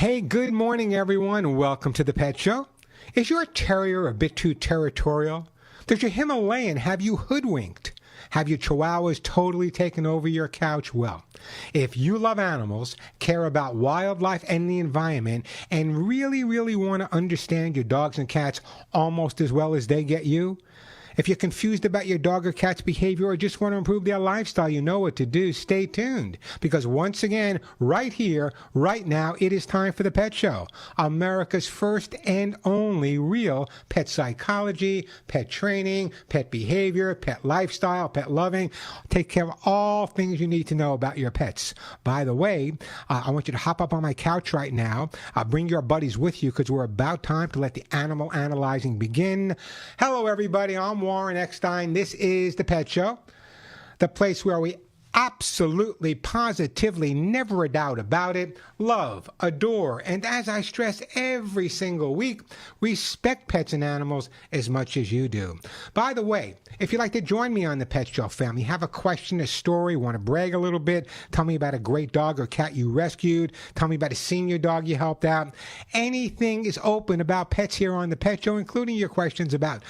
Hey, good morning, everyone. Welcome to the Pet Show. Is your terrier a bit too territorial? Does your Himalayan have you hoodwinked? Have your Chihuahuas totally taken over your couch? Well, if you love animals, care about wildlife and the environment, and really want to understand your dogs and cats almost as well as they get you, if you're confused about your dog or cat's behavior or just want to improve their lifestyle, you know what to do. Stay tuned. Because once again, right here, right now, it is time for the Pet Show. America's first and only real pet psychology, pet training, pet behavior, pet lifestyle, pet loving. Take care of all things you need to know about your pets. By the way, I want you to hop up on my couch right now. Bring your buddies with you because we're about time to let the animal analyzing begin. Hello, everybody. I'm Warren Eckstein. This is the Pet Show, the place where we absolutely, positively, never a doubt about it, love, adore, and as I stress every single week, respect pets and animals as much as you do. By the way, if you'd like to join me on the Pet Show family, have a question, a story, want to brag a little bit, tell me about a great dog or cat you rescued, tell me about a senior dog you helped out, anything is open about pets here on the Pet Show, including your questions about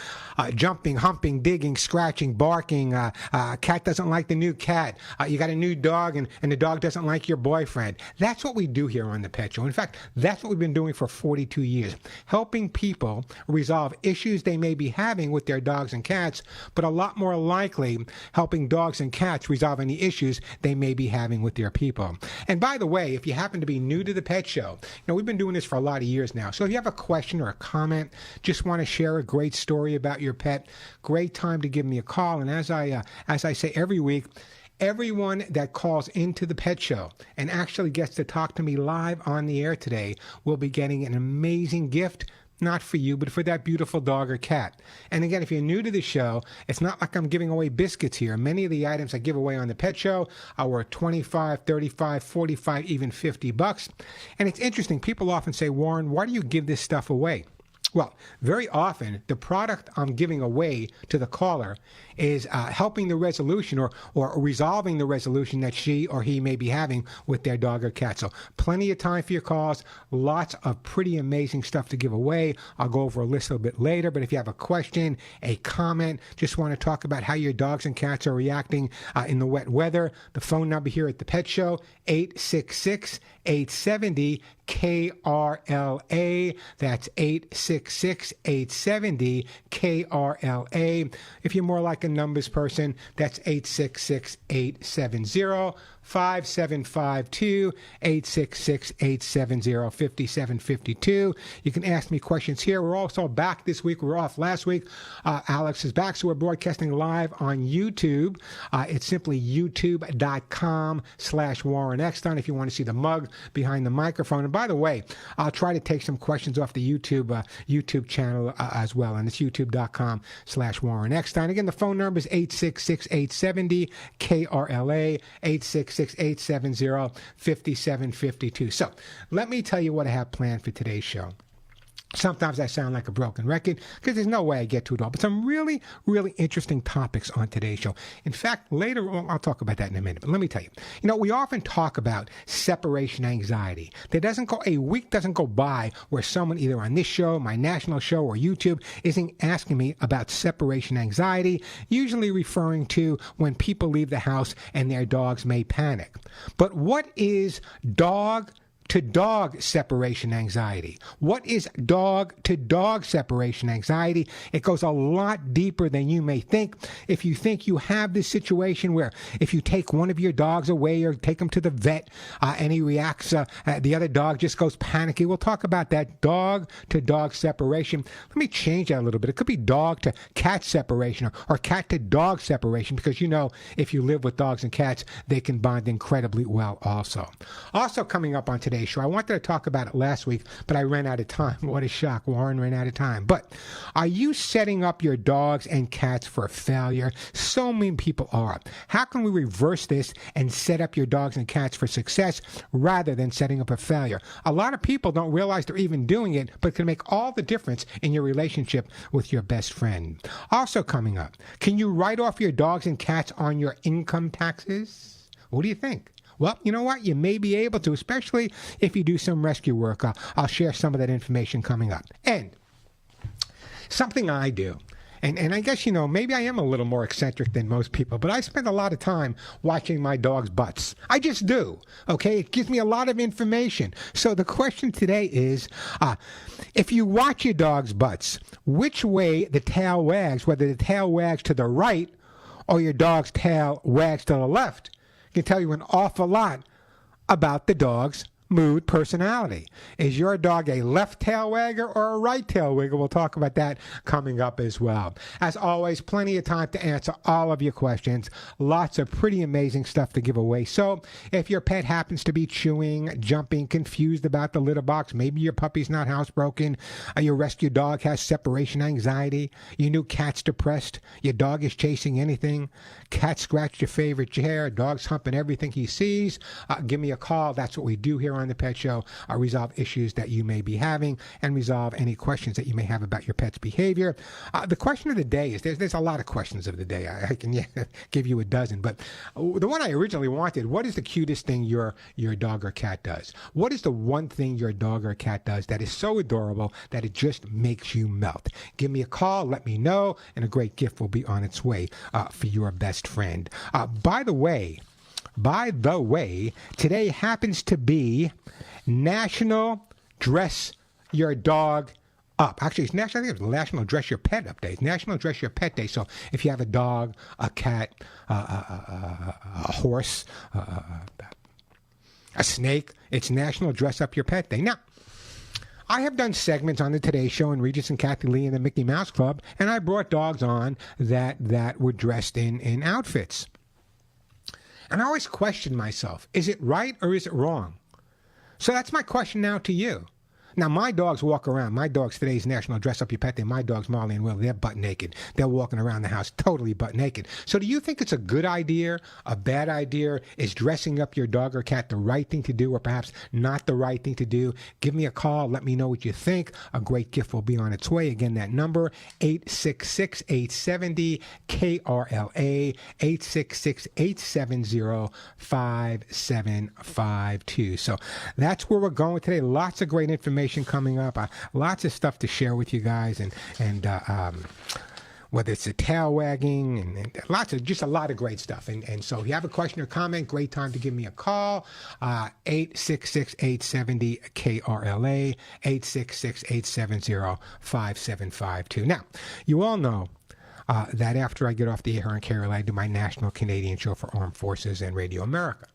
jumping, humping, digging, scratching, barking, cat doesn't like the new cat, you got a new dog and the dog doesn't like your boyfriend. That's what we do here on the Pet Show. In fact, that's what we've been doing for 42 years, helping people resolve issues they may be having with their dogs and cats, but a lot more likely helping dogs and cats resolve any issues they may be having with their people. And by the way, if you happen to be new to the Pet Show, we've been doing this for a lot of years now. So if you have a question or a comment, just want to share a great story about your pet, great time to give me a call. And as I say every week, everyone that calls into the Pet Show and actually gets to talk to me live on the air today will be getting an amazing gift, not for you, but for that beautiful dog or cat. And again, if you're new to the show, it's not like I'm giving away biscuits here. Many of the items I give away on the Pet Show are worth $25, $35, $45, even $50. And it's interesting. People often say, Warren, why do you give this stuff away? Well, very often, the product I'm giving away to the caller is helping the resolution or resolving the resolution that she or he may be having with their dog or cat. So plenty of time for your calls, lots of pretty amazing stuff to give away. I'll go over a list a little bit later, but if you have a question, a comment, just want to talk about how your dogs and cats are reacting in the wet weather, the phone number here at the Pet Show, 866-870 KRLA. That's 866-870 KRLA. If you're more like a numbers person, that's 866-870 5752, 866-870-5752. You can ask me questions here. We're also back this week. We were off last week. Alex is back, so we're broadcasting live on YouTube. It's simply youtube.com/Warren Eckstein if you want to see the mug behind the microphone. And by the way, I'll try to take some questions off the YouTube channel as well, and it's youtube.com/Warren Eckstein. Again, the phone number is 866-870 KRLA, 866-870-5752. So let me tell you what I have planned for today's show. Sometimes I sound like a broken record because there's no way I get to it all. But some really interesting topics on today's show. In fact, later on, I'll talk about that in a minute. But let me tell you, we often talk about separation anxiety. A week doesn't go by where someone either on this show, my national show, or YouTube isn't asking me about separation anxiety, usually referring to when people leave the house and their dogs may panic. But what is dog-to-dog separation anxiety? What is dog-to-dog separation anxiety? It goes a lot deeper than you may think. If you think you have this situation where if you take one of your dogs away or take him to the vet and he reacts, the other dog just goes panicky. We'll talk about that dog-to-dog separation. Let me change that a little bit. It could be dog-to-cat separation or cat-to-dog separation because if you live with dogs and cats, they can bond incredibly well also. Also coming up on today's show, I wanted to talk about it last week, but I ran out of time. What a shock. Warren ran out of time. But are you setting up your dogs and cats for failure? So many people are. How can we reverse this and set up your dogs and cats for success rather than setting up a failure? A lot of people don't realize they're even doing it, but it can make all the difference in your relationship with your best friend. Also coming up, can you write off your dogs and cats on your income taxes? What do you think? Well, you know what? You may be able to, especially if you do some rescue work. I'll share some of that information coming up. And something I do, and I guess, maybe I am a little more eccentric than most people, but I spend a lot of time watching my dog's butts. I just do, okay? It gives me a lot of information. So the question today is, if you watch your dog's butts, which way the tail wags, whether the tail wags to the right or your dog's tail wags to the left, can tell you an awful lot about the dog's mood, personality. Is your dog a left tail wagger or a right tail wagger? We'll talk about that coming up as well. As always, plenty of time to answer all of your questions. Lots of pretty amazing stuff to give away. So if your pet happens to be chewing, jumping, confused about the litter box, maybe your puppy's not housebroken, your rescue dog has separation anxiety, your new cat's depressed, your dog is chasing anything, cat scratched your favorite chair, dog's humping everything he sees, give me a call. That's what we do here on the Pet Show. Resolve issues that you may be having and resolve any questions that you may have about your pet's behavior. The question of the day is, there's a lot of questions of the day. I can give you a dozen, but the one I originally wanted, what is the cutest thing your dog or cat does? What is the one thing your dog or cat does that is so adorable that it just makes you melt? Give me a call, let me know, and a great gift will be on its way for your best friend. By the way, today happens to be National Dress Your Dog Up. Actually, I think it's National Dress Your Pet Up Day. It's National Dress Your Pet Day. So if you have a dog, a cat, a horse, a snake, it's National Dress Up Your Pet Day. Now, I have done segments on the Today Show and Regis and Kathy Lee and the Mickey Mouse Club, and I brought dogs on that were dressed in outfits. And I always question myself, is it right or is it wrong? So that's my question now to you. Now, my dogs walk around. My dogs, today's National Dress Up Your Pet Day. My dogs, Marley and Will, they're butt naked. They're walking around the house totally butt naked. So do you think it's a good idea, a bad idea? Is dressing up your dog or cat the right thing to do or perhaps not the right thing to do? Give me a call. Let me know what you think. A great gift will be on its way. Again, that number, 866-870-KRLA, 866-870-5752. So that's where we're going today. Lots of great information coming up, lots of stuff to share with you guys, and whether it's a tail wagging and a lot of great stuff. And so if you have a question or comment, great time to give me a call, 866-870-KRLA, 866-870-5752. Now, you all know that after I get off the air on KRLA, I do my national Canadian show for Armed Forces and Radio America.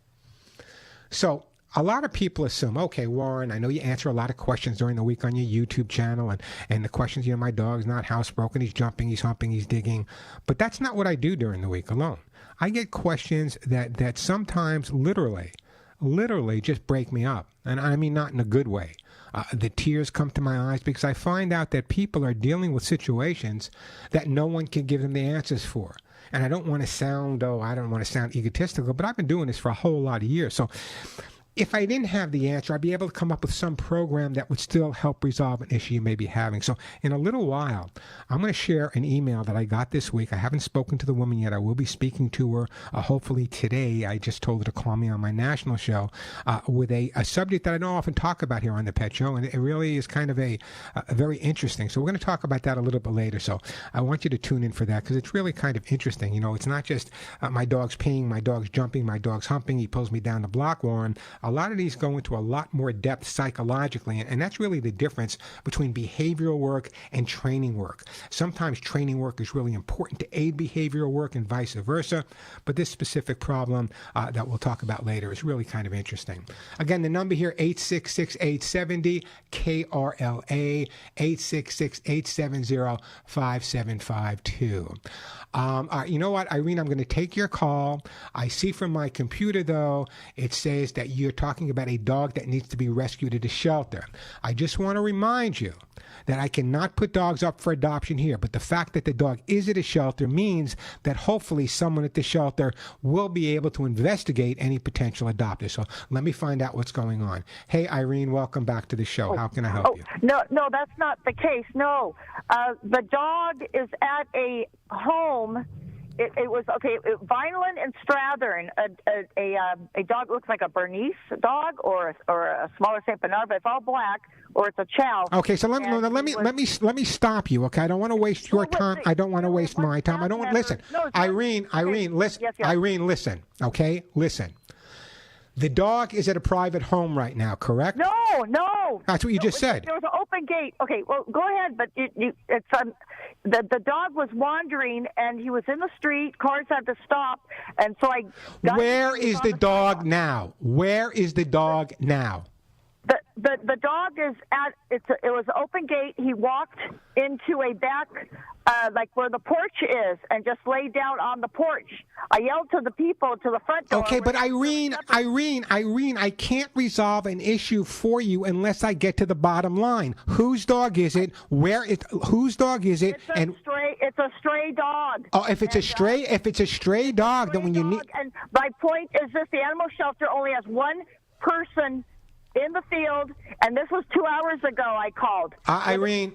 So a lot of people assume, okay, Warren, I know you answer a lot of questions during the week on your YouTube channel, and the questions, my dog's not housebroken, he's jumping, he's humping, he's digging. But that's not what I do during the week alone. I get questions that sometimes literally just break me up. And I mean not in a good way. The tears come to my eyes because I find out that people are dealing with situations that no one can give them the answers for. And I don't want to sound egotistical, but I've been doing this for a whole lot of years. So if I didn't have the answer, I'd be able to come up with some program that would still help resolve an issue you may be having. So in a little while, I'm going to share an email that I got this week. I haven't spoken to the woman yet. I will be speaking to her hopefully today. I just told her to call me on my national show with a subject that I don't often talk about here on the Pet Show, and it really is kind of a very interesting. So we're going to talk about that a little bit later. So I want you to tune in for that because it's really kind of interesting. It's not just my dog's peeing, my dog's jumping, my dog's humping, he pulls me down the block, Warren. A lot of these go into a lot more depth psychologically, and that's really the difference between behavioral work and training work. Sometimes training work is really important to aid behavioral work and vice versa, but this specific problem that we'll talk about later is really kind of interesting. Again, the number here, 866-870-KRLA, 866-870-5752. You know what, Irene, I'm going to take your call. I see from my computer, though, it says that you're talking about a dog that needs to be rescued at a shelter. I just want to remind you that I cannot put dogs up for adoption here, but the fact that the dog is at a shelter means that hopefully someone at the shelter will be able to investigate any potential adopters. So let me find out what's going on. Hey, Irene, welcome back to the show. How can I help you? No, that's not the case. No, the dog is at a home It was okay. Vineland and Strathern, a dog looks like a Bernese dog or a smaller Saint Bernard, but it's all black, or it's a Chow. Okay, so let me stop you. Okay, I don't want to waste your time. I don't want to waste my time. I don't want. Listen, Irene, listen. Yes. Irene, listen. Okay, listen. The dog is at a private home right now, correct? No. That's what you just said. There was an open gate. Okay, well, go ahead, but it's the dog was wandering, and he was in the street. Cars had to stop, and so I. Where is the dog now? Where is the dog now? The dog is at it was an open gate. He walked into a back, like where the porch is, and just laid down on the porch. I yelled to the people to the front door. Okay, but Irene, I can't resolve an issue for you unless I get to the bottom line. Whose dog is it? Whose dog is it? It's a stray dog. Oh, if it's a stray dog, then when you need. And my point is this: the animal shelter only has one person in the field, and this was 2 hours ago I called. Irene,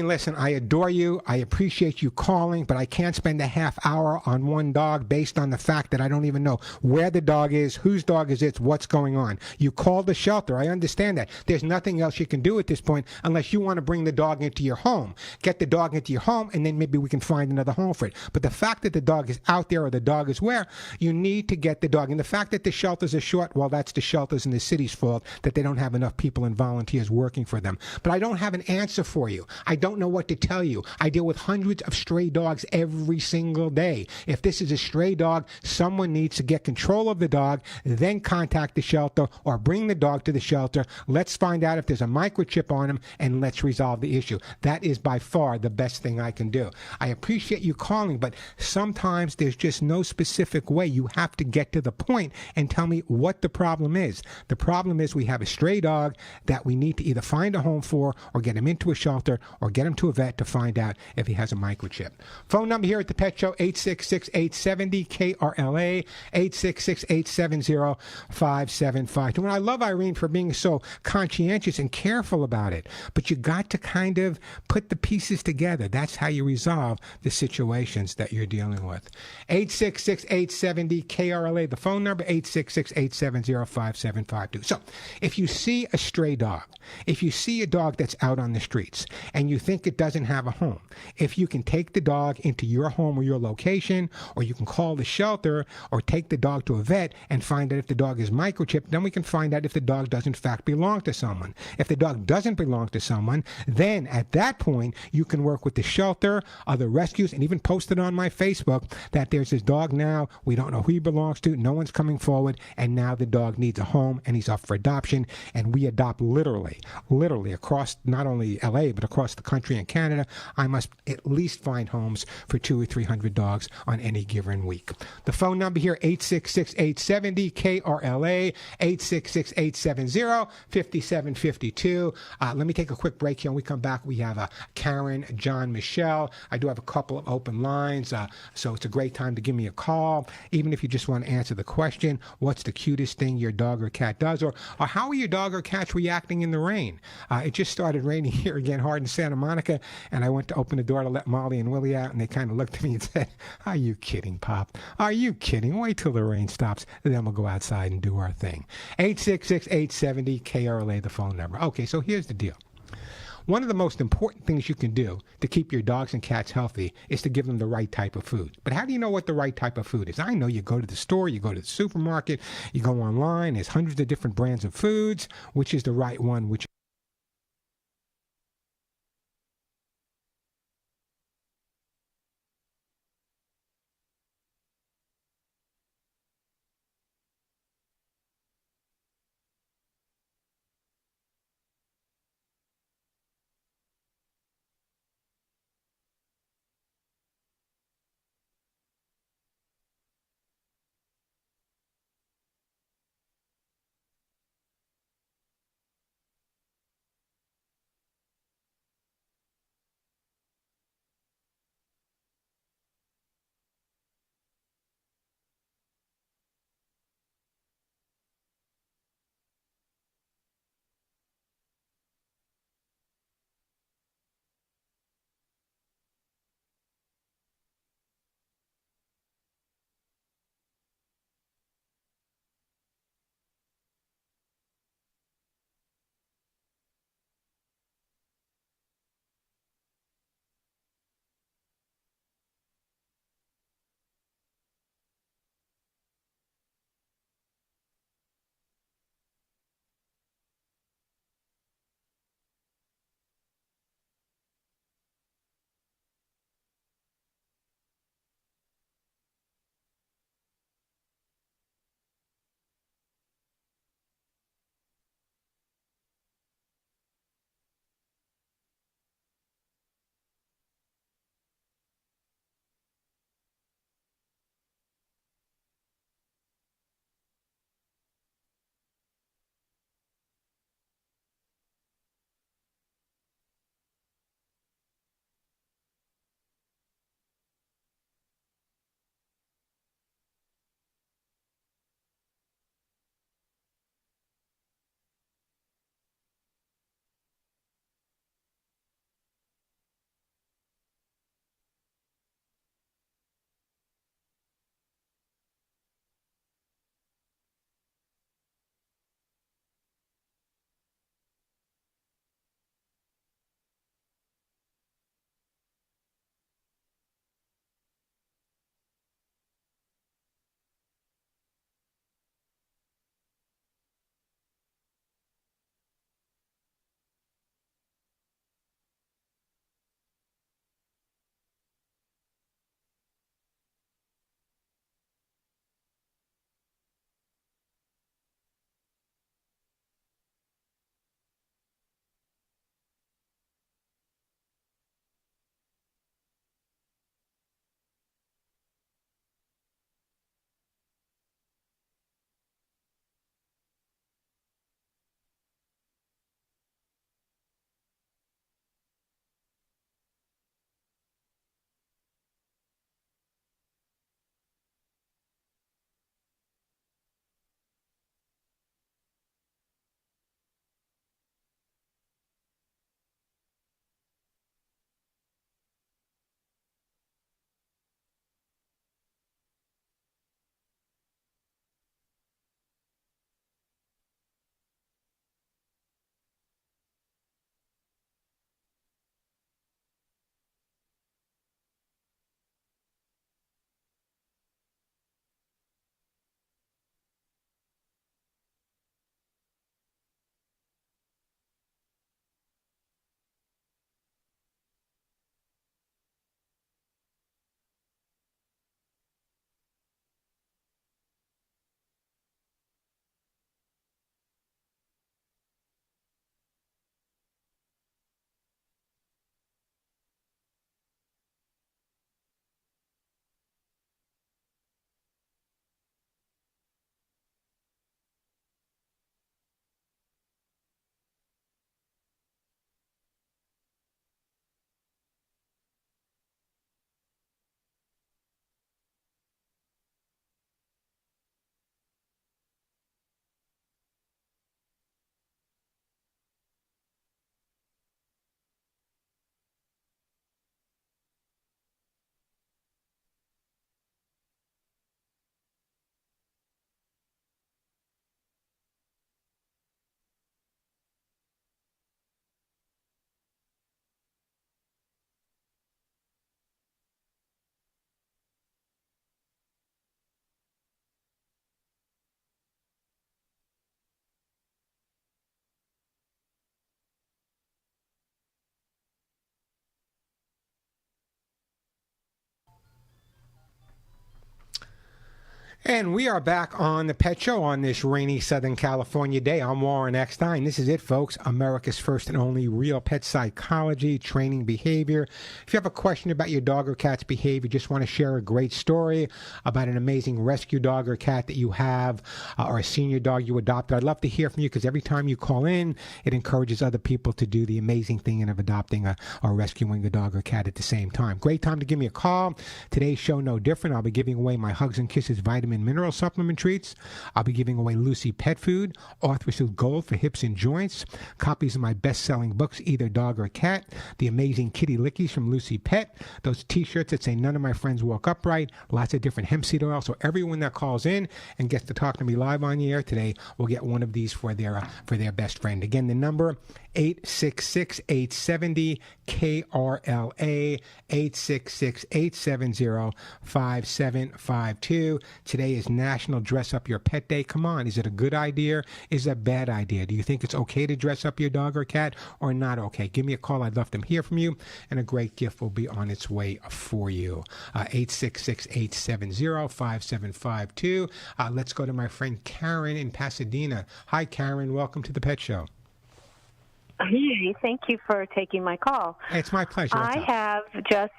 listen, I adore you. I appreciate you calling, but I can't spend a half hour on one dog based on the fact that I don't even know where the dog is, whose dog is it, what's going on. You called the shelter. I understand that. There's nothing else you can do at this point unless you want to bring the dog into your home. Get the dog into your home, and then maybe we can find another home for it. But the fact that the dog is out there or the dog is where, you need to get the dog. And the fact that the shelters are short, well, that's the shelters in the city's fault that they don't have enough people and volunteers working for them. But I don't have an answer for you. I don't know what to tell you. I deal with hundreds of stray dogs every single day. If this is a stray dog, someone needs to get control of the dog, then contact the shelter or bring the dog to the shelter. Let's find out if there's a microchip on him, and let's resolve the issue. That is by far the best thing I can do. I appreciate you calling, but sometimes there's just no specific way. You have to get to the point and tell me what the problem is. The problem is we have a stray dog that we need to either find a home for or get him into a shelter or get him to a vet to find out if he has a microchip. Phone number here at the Pet Show, 866-870-KRLA, 866-870-5752. And I love Irene for being so conscientious and careful about it. But you got to kind of put the pieces together. That's how you resolve the situations that you're dealing with. 866-870-KRLA, the phone number, 866-870-5752. So if you see a stray dog, if you see a dog that's out on the streets and you think it doesn't have a home, if you can take the dog into your home or your location, or you can call the shelter or take the dog to a vet and find out if the dog is microchipped, then we can find out if the dog does in fact belong to someone. If the dog doesn't belong to someone, then at that point you can work with the shelter, other rescues, and even post it on my Facebook that there's this dog now, we don't know who he belongs to, no one's coming forward, and now the dog needs a home and he's up for adoption. And we adopt literally across not only LA, but across the country and Canada. I must at least find homes for 200 or 300 dogs on any given week. The phone number here, 866-870-KRLA, 866-870-5752. Let me take a quick break here. When we come back, we have Karen, John, Michelle. I do have a couple of open lines, so it's a great time to give me a call. Even if you just want to answer the question, what's the cutest thing your dog or cat does? Or how are your dog or cats reacting in the rain? It just started raining here again hard in Santa Monica, and I went to open the door to let Molly and Willie out, and they kind of looked at me and said, "Are you kidding, Pop? Are you kidding? Wait till the rain stops, and then we'll go outside and do our thing." 866-870-KRLA, the phone number. Okay, so here's the deal. One of the most important things you can do to keep your dogs and cats healthy is to give them the right type of food. But how do you know what the right type of food is? I know you go to the store, you go to the supermarket, you go online, there's hundreds of different brands of foods. Which is the right one? Which And we are back on the Pet Show on this rainy Southern California day. I'm Warren Eckstein. This is it, folks. America's first and only real pet psychology, training behavior. If you have a question about your dog or cat's behavior, just want to share a great story about an amazing rescue dog or cat that you have, or a senior dog you adopted, I'd love to hear from you, because every time you call in, it encourages other people to do the amazing thing of adopting or rescuing a dog or cat at the same time. Great time to give me a call. Today's show no different. I'll be giving away my Hugs and Kisses vitamin mineral supplement treats. I'll be giving away Lucy Pet Food, Arthritis Gold for hips and joints, copies of my best-selling books, Either Dog or Cat, the amazing Kitty Lickies from Lucy Pet, those T-shirts that say None of My Friends Walk Upright, lots of different hemp seed oil. So everyone that calls in and gets to talk to me live on the air today will get one of these for their best friend. Again, the number 866-870-KRLA, 866-870-5752. Today is National Dress Up Your Pet Day. Come on, is it a good idea? Is it a bad idea? Do you think it's okay to dress up your dog or cat, or not okay? Give me a call. I'd love to hear from you, and a great gift will be on its way for you. 866-870-5752. Let's go to my friend Karen in Pasadena. Hi, Karen. Welcome to the Pet Show. Hey, thank you for taking my call. It's my pleasure. I have just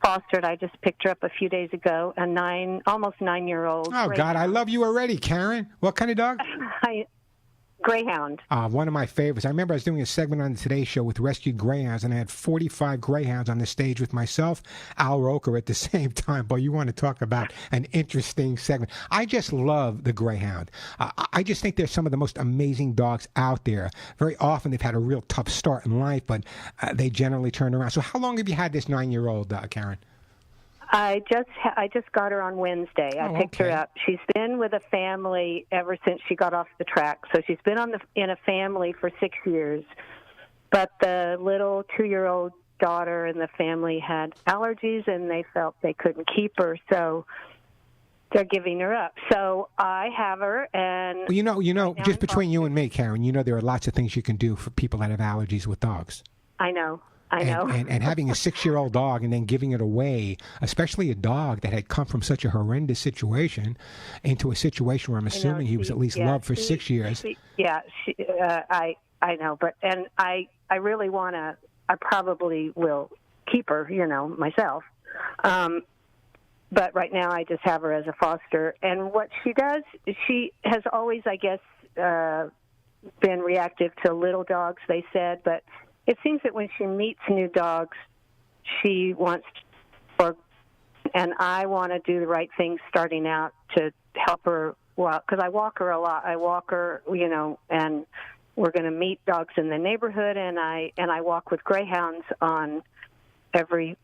fostered, I just picked her up a few days ago, a almost 9-year-old. Oh, God, I love you already, Karen. What kind of dog? Greyhound. One of my favorites. I remember I was doing a segment on the Today Show with rescued greyhounds, and I had 45 greyhounds on the stage with myself, Al Roker at the same time. Boy, you want to talk about an interesting segment. I just love the greyhound. I just think they're some of the most amazing dogs out there. Very often they've had a real tough start in life, but they generally turn around. So how long have you had this 9-year-old, Karen? I just got her on Wednesday. I picked her up. She's been with a family ever since she got off the track. So she's been in a family for 6 years. But the little 2-year-old daughter in the family had allergies, and they felt they couldn't keep her. So they're giving her up. So I have her, and well, you know, just between you and me, Karen, there are lots of things you can do for people that have allergies with dogs. I know. And having a 6-year-old dog and then giving it away, especially a dog that had come from such a horrendous situation into a situation where I'm assuming he was at least loved for 6 years. I know, but I really want to. I probably will keep her, myself. But right now I just have her as a foster. And what she does, she has always, I guess, been reactive to little dogs, they said, but it seems that when she meets new dogs, she wants and I want to do the right thing starting out to help her, because I walk her a lot. I walk her, and we're going to meet dogs in the neighborhood, and I walk with greyhounds on every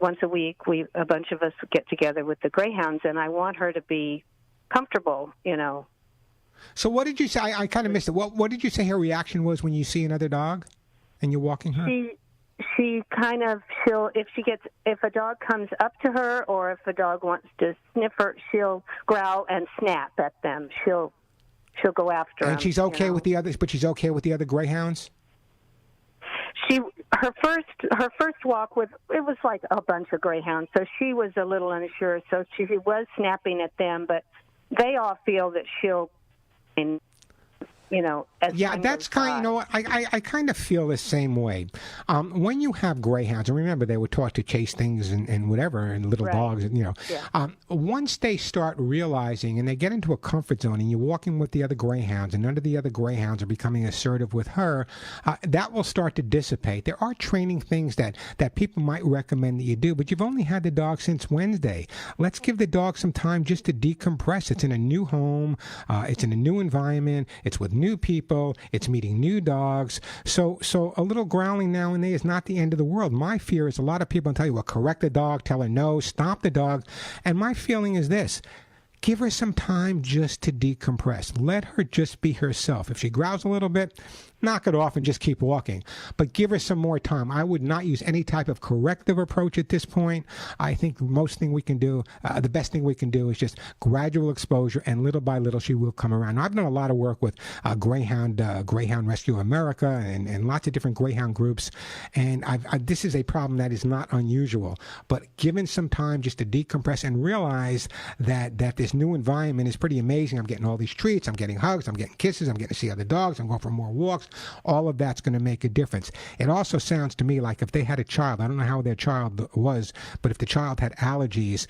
once a week. A bunch of us get together with the greyhounds, and I want her to be comfortable, So what did you say? I kind of missed it. What did you say her reaction was when you see another dog? And you're walking her? She kind of, if a dog comes up to her or if a dog wants to sniff her, she'll growl and snap at them. She'll go after them. And she's okay with the others, but she's okay with the other greyhounds? Her first walk it was like a bunch of greyhounds, so she was a little unsure. So she was snapping at them, but they all feel that she'll, that's kind. I kind of feel the same way. When you have greyhounds, and remember they were taught to chase things and whatever, and little dogs, once they start realizing and they get into a comfort zone, and you're walking with the other greyhounds, and none of the other greyhounds are becoming assertive with her, that will start to dissipate. There are training things that people might recommend that you do, but you've only had the dog since Wednesday. Let's give the dog some time just to decompress. It's in a new home. It's in a new environment. It's with new people, it's meeting new dogs. So a little growling now and then is not the end of the world. My fear is a lot of people will tell you, well, correct the dog, tell her no, stop the dog. And my feeling is this: give her some time just to decompress. Let her just be herself. If she growls a little bit, knock it off and just keep walking. But give her some more time. I would not use any type of corrective approach at this point. I think the best thing we can do is just gradual exposure, and little by little she will come around. Now, I've done a lot of work with Greyhound Rescue America and lots of different greyhound groups, and this is a problem that is not unusual. But given some time just to decompress and realize that there's this new environment is pretty amazing. I'm getting all these treats. I'm getting hugs. I'm getting kisses. I'm getting to see other dogs. I'm going for more walks. All of that's going to make a difference. It also sounds to me like if they had a child, I don't know how their child was, but if the child had allergies,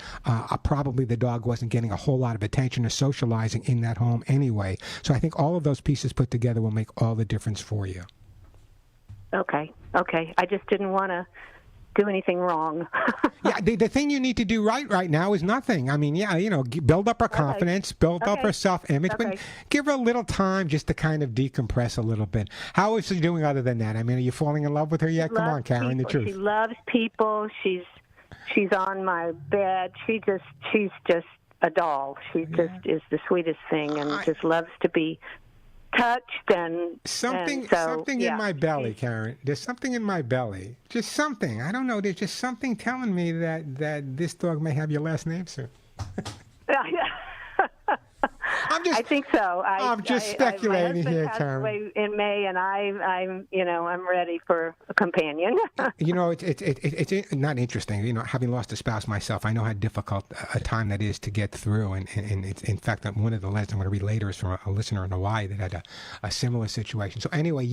probably the dog wasn't getting a whole lot of attention or socializing in that home anyway. So I think all of those pieces put together will make all the difference for you. Okay. I just didn't want to do anything wrong. Yeah, the thing you need to do right now is nothing. I mean, yeah, build up her confidence, build up her self-image, but give her a little time just to kind of decompress a little bit. How is she doing other than that? I mean, are you falling in love with her yet? Come on, Karen, the truth. She loves people. She's on my bed. She's just a doll. She just is the sweetest thing, and just loves to be touched and something in my belly, Karen. There's something in my belly. Just something. I don't know. There's just something telling me that this dog may have your last name soon. I think so. I'm just speculating here, Karen. My husband passed away in May, and I'm ready for a companion. It's not interesting. Having lost a spouse myself, I know how difficult a time that is to get through. And it's, in fact, one of the letters I'm going to read later is from a listener in Hawaii that had a similar situation. So anyway,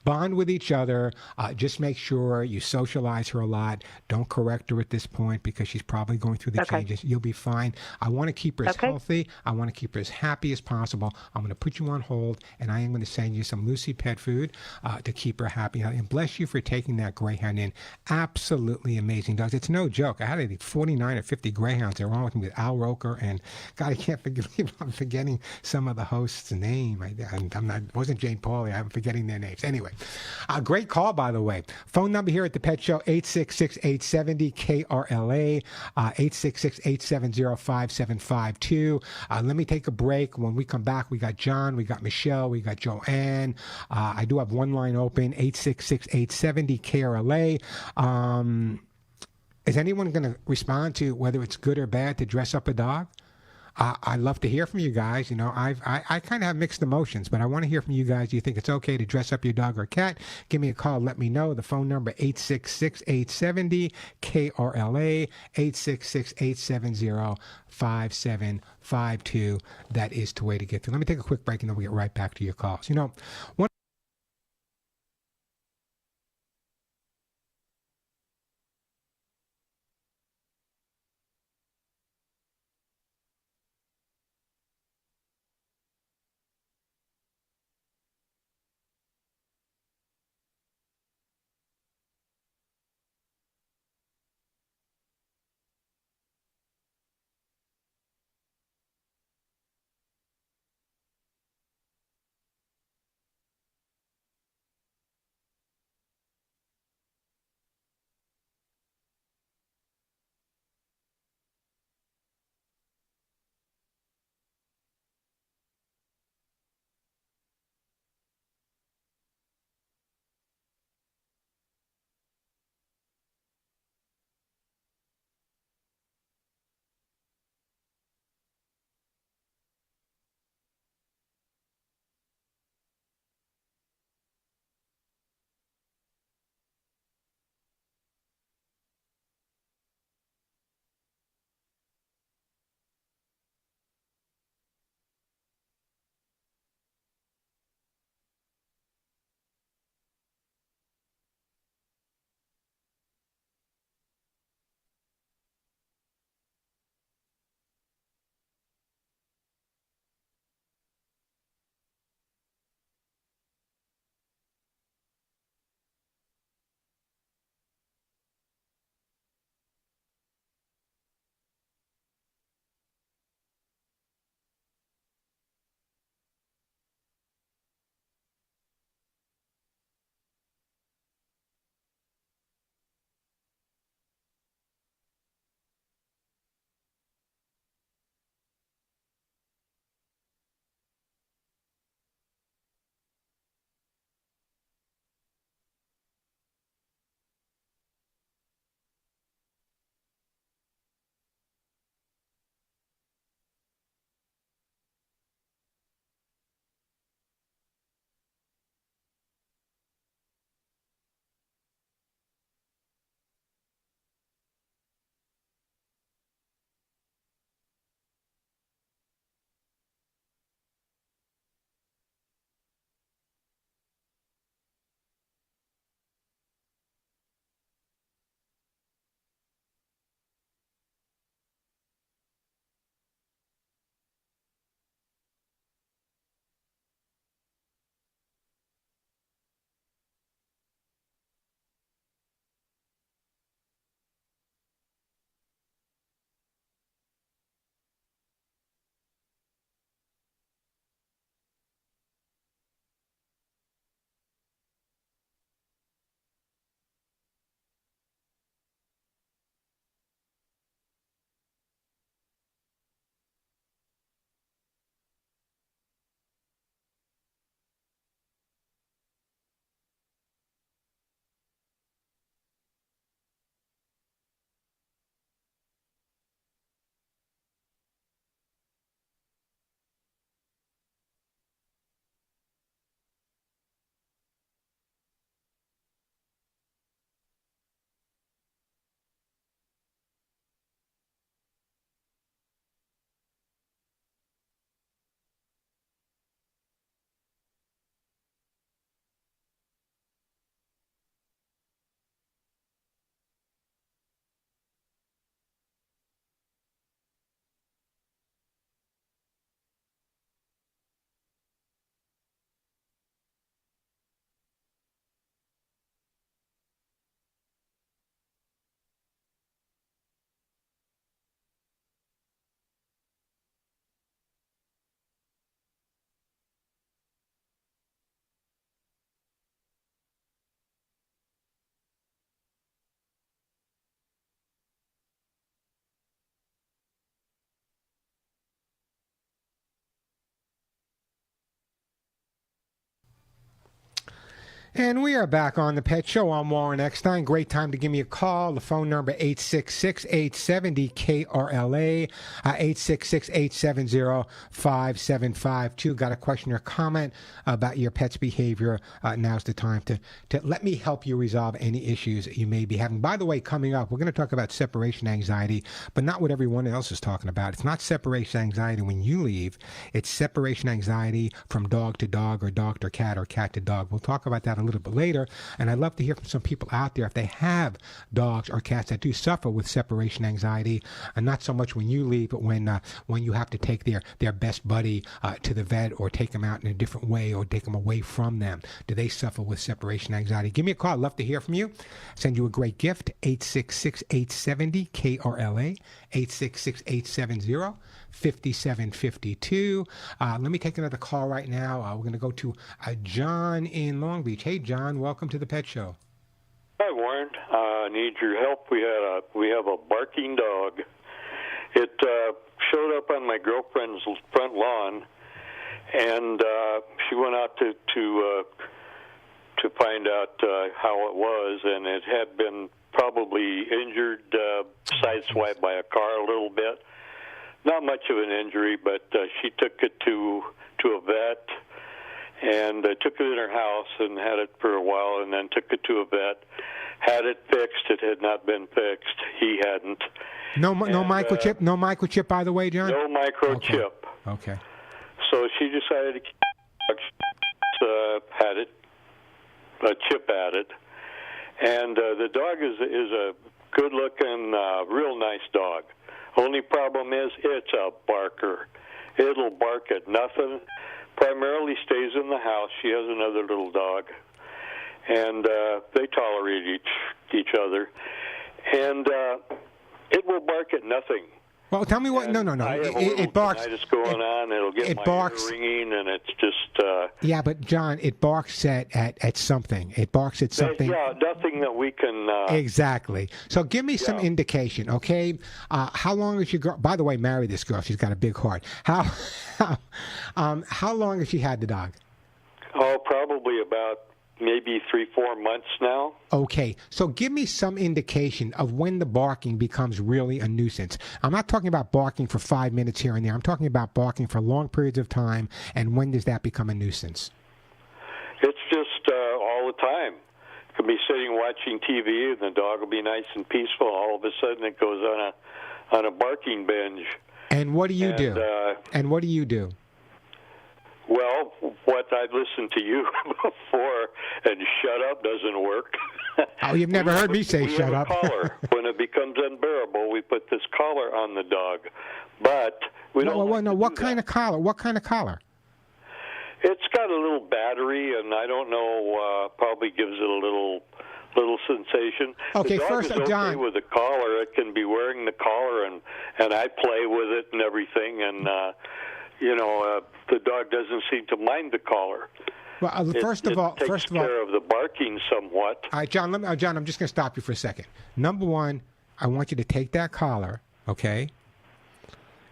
bond with each other. Just make sure you socialize her a lot. Don't correct her at this point because she's probably going through the changes. You'll be fine. I want to keep her as healthy. I want to keep her as happy as possible. I'm going to put you on hold, and I am going to send you some Lucy pet food to keep her happy. And bless you for taking that greyhound in. Absolutely amazing dogs. It's no joke. I had I think 49 or 50 greyhounds. They're all with me with Al Roker, and God, I can't believe I'm forgetting some of the hosts' name. It wasn't Jane Pauley. I'm forgetting their names. Anyway, great call, by the way. Phone number here at the Pet Show, 866-870-KRLA, 866-870-5752. Let me take a break. When we come back, we got John, we got Michelle, we got Joanne. I do have one line open, 866-870-KRLA. Is anyone going to respond to whether it's good or bad to dress up a dog? I'd love to hear from you guys. I kind of have mixed emotions, but I want to hear from you guys. Do you think it's okay to dress up your dog or cat? Give me a call. Let me know. The phone number, 866-870-KRLA, 866-870-5752. That is the way to get through. Let me take a quick break, and then we'll get right back to your calls. One And we are back on the Pet Show. I'm Warren Eckstein. Great time to give me a call. The phone number 866-870-KRLA, 866-870-5752. Got a question or comment about your pet's behavior? Now's the time to let me help you resolve any issues you may be having. By the way, coming up, we're going to talk about separation anxiety, but not what everyone else is talking about. It's not separation anxiety when you leave. It's separation anxiety from dog to dog or cat or cat to dog. We'll talk about that a little bit later, and I'd love to hear from some people out there if they have dogs or cats that do suffer with separation anxiety, and not so much when you leave, but when you have to take their best buddy to the vet or take them out in a different way or take them away from them. Do they suffer with separation anxiety? Give me a call. I'd love to hear from you. Send you a great gift, 866-870-KRLA, 866-870-5752. Let me take another call right now. We're going to go to John in Long Beach. Hey, John, welcome to the Pet Show. Hi, Warren. I need your help. We have a barking dog. It showed up on my girlfriend's front lawn, and she went out to find out how it was, and it had been probably injured, sideswiped by a car a little bit. Not much of an injury, but she took it to a vet, and took it in her house and had it for a while, and then took it to a vet, had it fixed. It had not been fixed. He hadn't. No microchip? No microchip, by the way, John? No microchip. Okay. So she decided to keep had it, a chip added. And the dog is a good-looking, real nice dog. Only problem is it's a barker. It'll bark at nothing. Primarily stays in the house. She has another little dog, and they tolerate each other. And it will bark at nothing. Well, tell me what. No. It barks. It's going on. It'll get my ear ringing, and it's just. Yeah, but John, it barks at something. It barks at something. Yeah, nothing that we can. Exactly. So give me some indication, okay? How long has your girl? By the way, marry this girl. She's got a big heart. How long has she had the dog? Oh, probably about maybe 3-4 months now. Okay, so give me some indication of when the barking becomes really a nuisance. I'm not talking about barking for 5 minutes here and there. I'm talking about barking for long periods of time, and when does that become a nuisance? It's just all the time. Could be sitting watching TV, and the dog will be nice and peaceful. All of a sudden, it goes on a barking binge. And what do you do? And what do you do? Well, what I've listened to you before, and shut up doesn't work. Oh, you've never heard me say shut up. Collar. When it becomes unbearable, we put this collar on the dog. But we don't. What kind of collar? What kind of collar? It's got a little battery, and I don't know. Probably gives it a little sensation. Okay, the dog first, is okay John. with the collar. It can be wearing the collar, and I play with it and everything, and. The dog doesn't seem to mind the collar. Well, first of all, it takes care of the barking somewhat. All right, John. John, I'm just going to stop you for a second. Number one, I want you to take that collar, okay,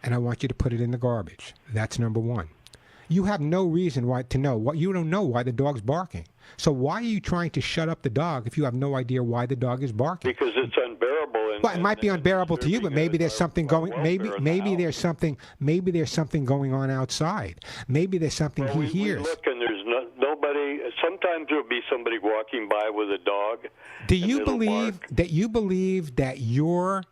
and I want you to put it in the garbage. That's number one. You have no reason you don't know why the dog's barking. So why are you trying to shut up the dog if you have no idea why the dog is barking? Because it's unbearable. Well, it might be unbearable to you, but maybe there's something going. Maybe there's something going on outside. Maybe there's something he hears. We look, and there's nobody. Sometimes there'll be somebody walking by with a dog. Do you believe that your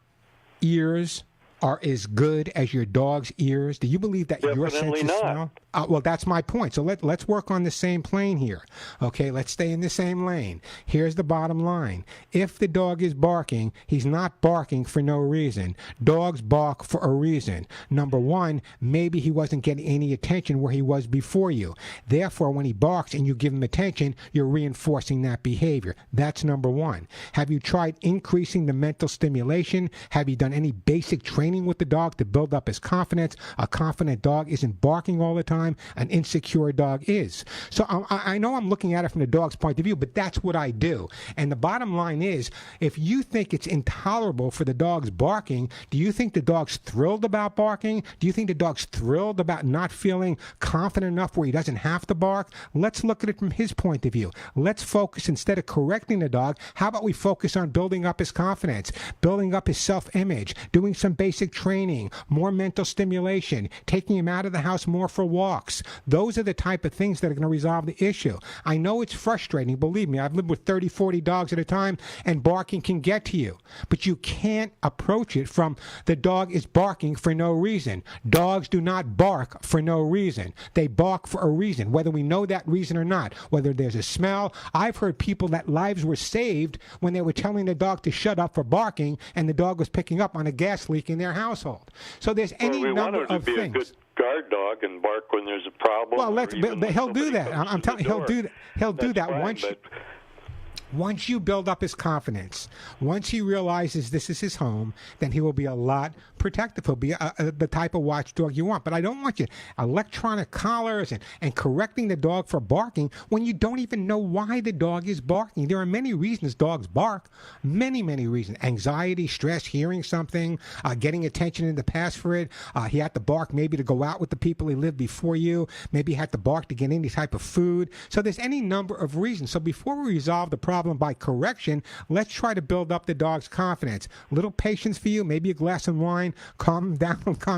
ears are as good as your dog's ears? Do you believe that your sense of smell? Well, that's my point. So let's work on the same plane here. Okay, let's stay in the same lane. Here's the bottom line. If the dog is barking, he's not barking for no reason. Dogs bark for a reason. Number one, maybe he wasn't getting any attention where he was before you. Therefore, when he barks and you give him attention, you're reinforcing that behavior. That's number one. Have you tried increasing the mental stimulation? Have you done any basic training training with the dog to build up his confidence. A confident dog isn't barking all the time. An insecure dog is. So I know I'm looking at it from the dog's point of view, but that's what I do. And the bottom line is, if you think it's intolerable for the dog's barking, do you think the dog's thrilled about barking? Do you think the dog's thrilled about not feeling confident enough where he doesn't have to bark? Let's look at it from his point of view. Let's focus, instead of correcting the dog, how about we focus on building up his confidence, building up his self-image, doing some basic training, more mental stimulation, taking him out of the house more for walks. Those are the type of things that are going to resolve the issue. I know it's frustrating. Believe me, I've lived with 30, 40 dogs at a time, and barking can get to you. But you can't approach it from the dog is barking for no reason. Dogs do not bark for no reason. They bark for a reason, whether we know that reason or not, whether there's a smell. I've heard people that lives were saved when they were telling the dog to shut up for barking, and the dog was picking up on a gas leak in their household. So there's any number of things. We want him to be a good guard dog and bark when there's a problem. Well, but he'll do that. I'm telling you, he'll do that. He'll do that once you build up his confidence, once he realizes this is his home, then he will be a lot protective. He'll be the type of watchdog you want. But I don't want you electronic collars and correcting the dog for barking when you don't even know why the dog is barking. There are many reasons dogs bark. Many, many reasons. Anxiety, stress, hearing something, getting attention in the past for it. He had to bark maybe to go out with the people he lived before you. Maybe he had to bark to get any type of food. So there's any number of reasons. So before we resolve the problem by correction, let's try to build up the dog's confidence. Little patience for you, maybe a glass of wine, calm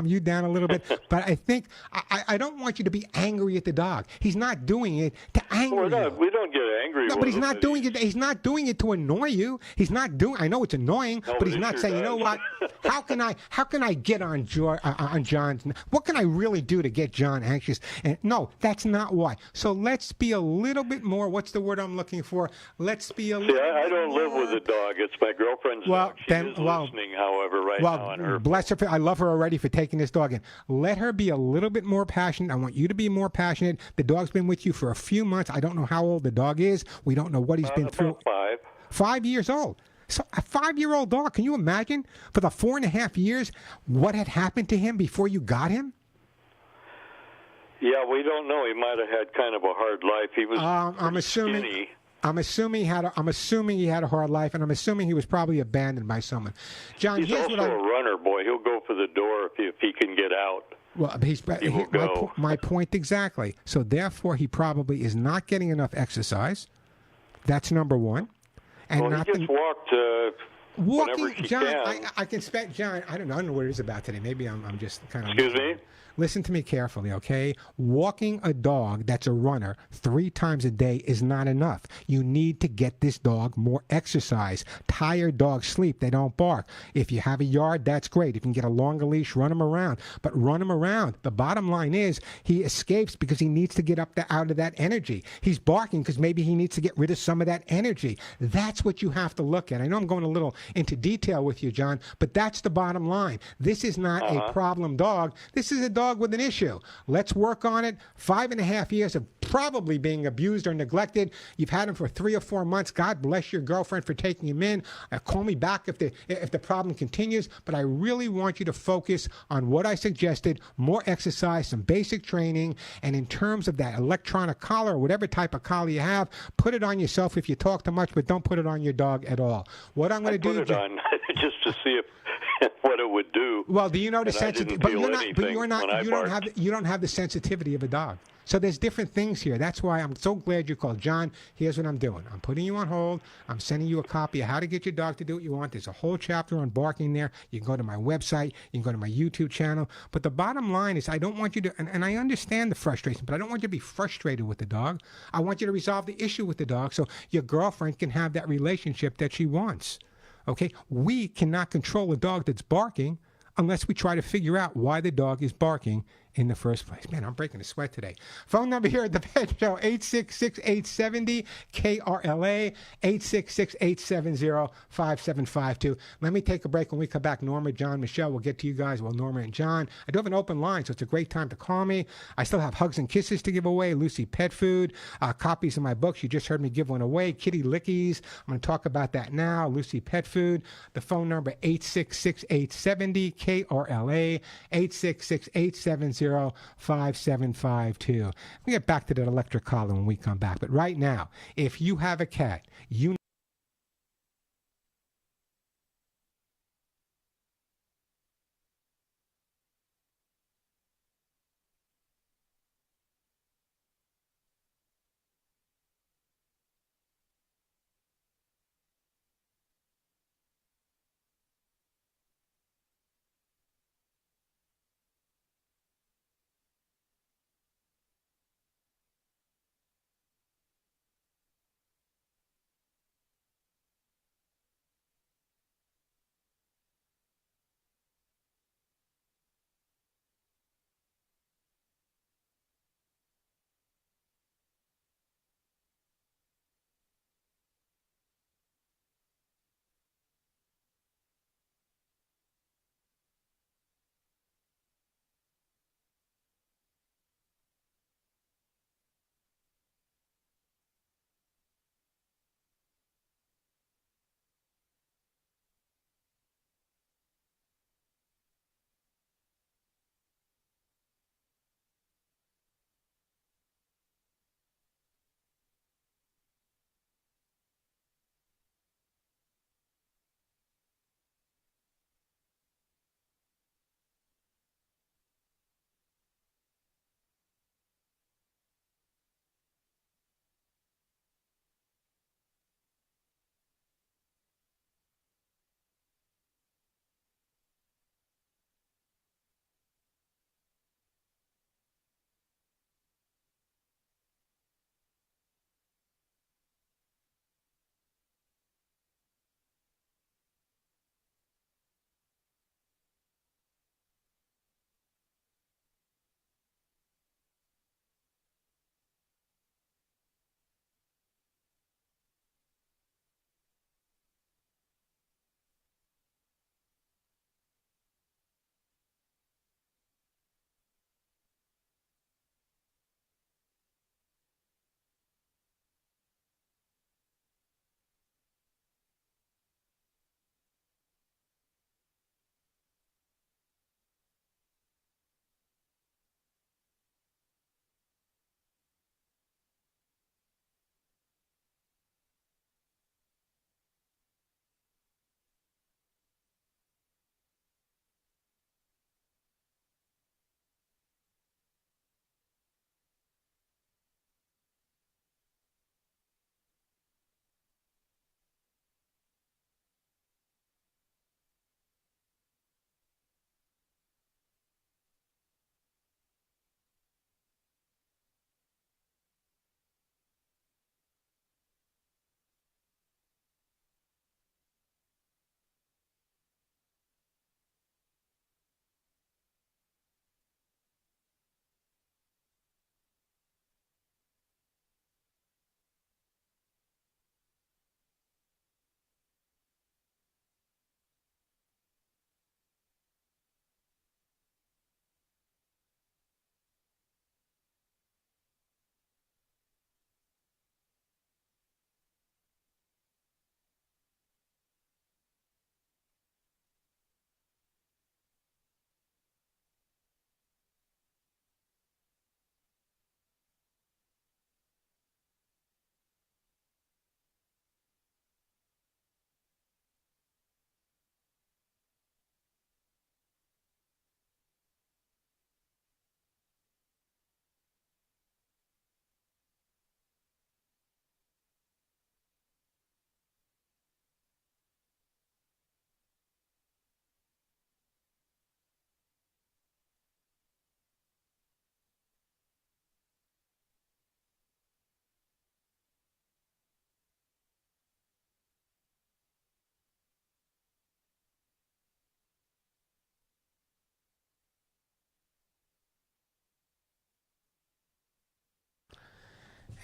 you down a little bit. But I think I don't want you to be angry at the dog. He's not doing it to anger you. We don't get angry. No, but he's not doing it. He's not doing it to annoy you. He's not doing. I know it's annoying, but he's not saying, you know what? How can I get on John's? What can I really do to get John anxious? And no, that's not why. So let's be a little bit more. What's the word I'm looking for? Let's be a little. I don't live with a dog. It's my girlfriend's dog. She is listening, however, right now on her. Bless her. I love her already for taking this dog in. Let her be a little bit more passionate. I want you to be more passionate. The dog's been with you for a few months. I don't know how old the dog is. We don't know what he's been through. 5. 5 years old. So a 5-year-old dog. Can you imagine for the 4.5 years what had happened to him before you got him? Yeah, we don't know. He might have had kind of a hard life. He was skinny. I'm assuming he had a hard life, and I'm assuming he was probably abandoned by someone. John, he's also a runner, boy. He'll go for the door if he can get out. Well, my point exactly. So therefore, he probably is not getting enough exercise. That's number one. And he just walked whenever he John, can. I can expect John. I don't know what it is about today. Maybe I'm just kind of. Excuse me? Listen to me carefully, okay? Walking a dog that's a runner 3 times a day is not enough. You need to get this dog more exercise. Tired dogs sleep. They don't bark. If you have a yard, that's great. If you can get a longer leash, run him around. But run him around. The bottom line is he escapes because he needs to get out of that energy. He's barking because maybe he needs to get rid of some of that energy. That's what you have to look at. I know I'm going a little into detail with you, John, but that's the bottom line. This is not a problem dog. This is a dog with an issue. Let's work on it. 5.5 years of probably being abused or neglected. You've had him for 3 or 4 months. God bless your girlfriend for taking him in. Call me back if the problem continues. But I really want you to focus on what I suggested: more exercise, some basic training, and in terms of that electronic collar or whatever type of collar you have, put it on yourself if you talk too much, but don't put it on your dog at all. What I'm going to do? Put it on just to see if what it would do. Well, do you know the sensitivity? But you don't have the sensitivity of a dog. So there's different things here. That's why I'm so glad you called. John, here's what I'm doing. I'm putting you on hold. I'm sending you a copy of How to Get Your Dog to Do What You Want. There's a whole chapter on barking there. You can go to my website. You can go to my YouTube channel. But the bottom line is I don't want you to, and I understand the frustration, but I don't want you to be frustrated with the dog. I want you to resolve the issue with the dog so your girlfriend can have that relationship that she wants. Okay? We cannot control a dog that's barking unless we try to figure out why the dog is barking in the first place. Man, I'm breaking a sweat today. Phone number here at the Pet Show, 866-870-KRLA, 866-870-5752. Let me take a break. When we come back, Norma, John, Michelle, we'll get to you guys. Well, Norma and John. I do have an open line, so it's a great time to call me. I still have hugs and kisses to give away, Lucy Pet Food, copies of my books. You just heard me give one away, Kitty Lickies. I'm going to talk about that now, Lucy Pet Food. The phone number, 866-870-KRLA, 866-870-5752. We get back to that electric collar when we come back. But right now, if you have a cat, you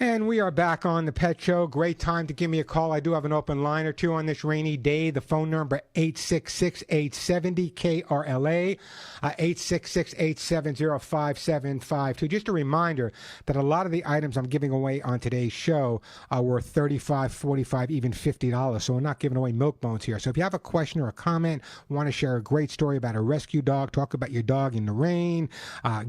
And we are back on the Pet Show. Great time to give me a call. I do have an open line or two on this rainy day. The phone number 866-870-KRLA, 866-870-5752. Just a reminder that a lot of the items I'm giving away on today's show are worth $35, $45, even $50. So we're not giving away milk bones here. So if you have a question or a comment, want to share a great story about a rescue dog, talk about your dog in the rain,